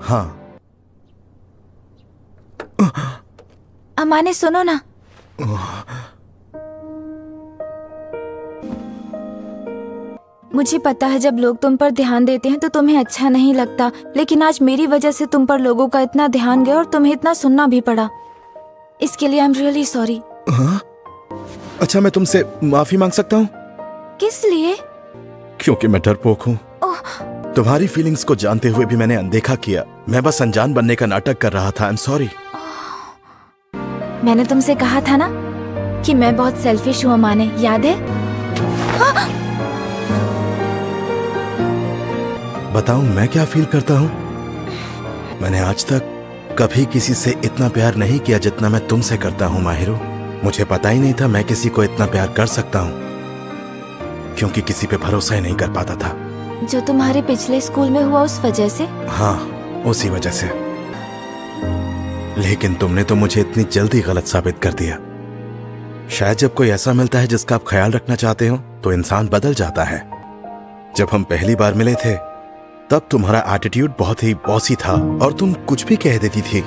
हाँ। अमाने सुनो ना। मुझे पता है जब लोग तुम पर ध्यान देते हैं तो तुम्हें अच्छा नहीं लगता, लेकिन आज मेरी वजह से तुम पर लोगों का इतना ध्यान गया और तुम्हें इतना सुनना भी पड़ा। इसके लिए आई एम रियली सॉरी। अच्छा, मैं तुमसे माफी मांग सकता हूँ? किस लिए? क्योंकि मैं डरपोक हूँ। तुम्हारी फीलिंग्स को जानते हुए भी मैंने अनदेखा किया। मैं बस अनजान बनने का नाटक कर रहा था। I am sorry. मैंने तुमसे कहा था ना कि मैं बहुत सेल्फिश हूँ अमाने, याद है? बताऊं मैं क्या फील करता हूँ? मैंने आज तक कभी किसी से इतना प्यार नहीं किया जितना मैं तुमसे करता हूँ माहिरो। मुझे पता ही नहीं था मैं किसी को इतना प्यार कर सकता हूँ, क्योंकि किसी पे भरोसा ही नहीं कर पाता था। जो तुम्हारे पिछले स्कूल में हुआ उस वजह से? हाँ, उसी वजह से। लेकिन तुमने तो मुझे इतनी जल्दी गलत साबित कर दिया। शायद जब कोई ऐसा मिलता है जिसका आप ख्याल रखना चाहते हो तो इंसान बदल जाता है। जब हम पहली बार मिले थे तब तुम्हारा एटीट्यूड बहुत ही बॉसी था और तुम कुछ भी कह देती थी।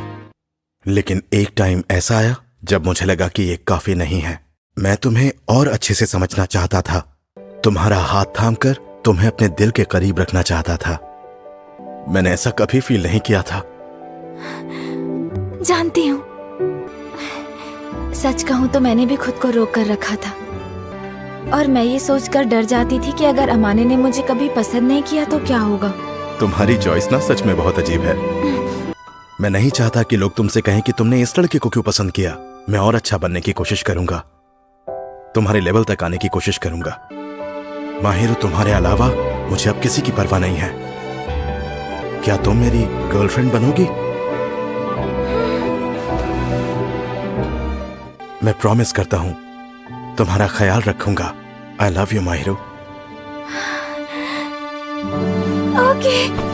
लेकिन एक टाइम ऐसा आया जब मुझे लगा कि ये काफी नहीं है। मैं तुम्हें और अच्छे से समझना चाहता था। तुम्हारा हाथ थामकर तुम्हें अपने दिल के करीब रखना चाहता था। मैंने ऐसा कभी फील नहीं किया था। जानती हूँ, सच कहूँ तो मैंने भी खुद को रोक कर रखा था और मैं ये सोचकर डर जाती थी कि अगर अमाने ने मुझे कभी पसंद नहीं किया तो क्या होगा। तुम्हारी चॉइस ना सच में बहुत अजीब है। मैं नहीं चाहता कि लोग तुमसे कहें कि तुमने इस लड़के को क्यों पसंद किया। मैं और अच्छा बनने की कोशिश करूंगा, तुम्हारे लेवल तक आने की कोशिश करूंगा। माहिर, तुम्हारे अलावा मुझे अब किसी की परवाह नहीं है। क्या तुम मेरी गर्लफ्रेंड बनोगी? मैं प्रॉमिस करता हूं तुम्हारा ख्याल रखूंगा। I love you Mahiro. Okay.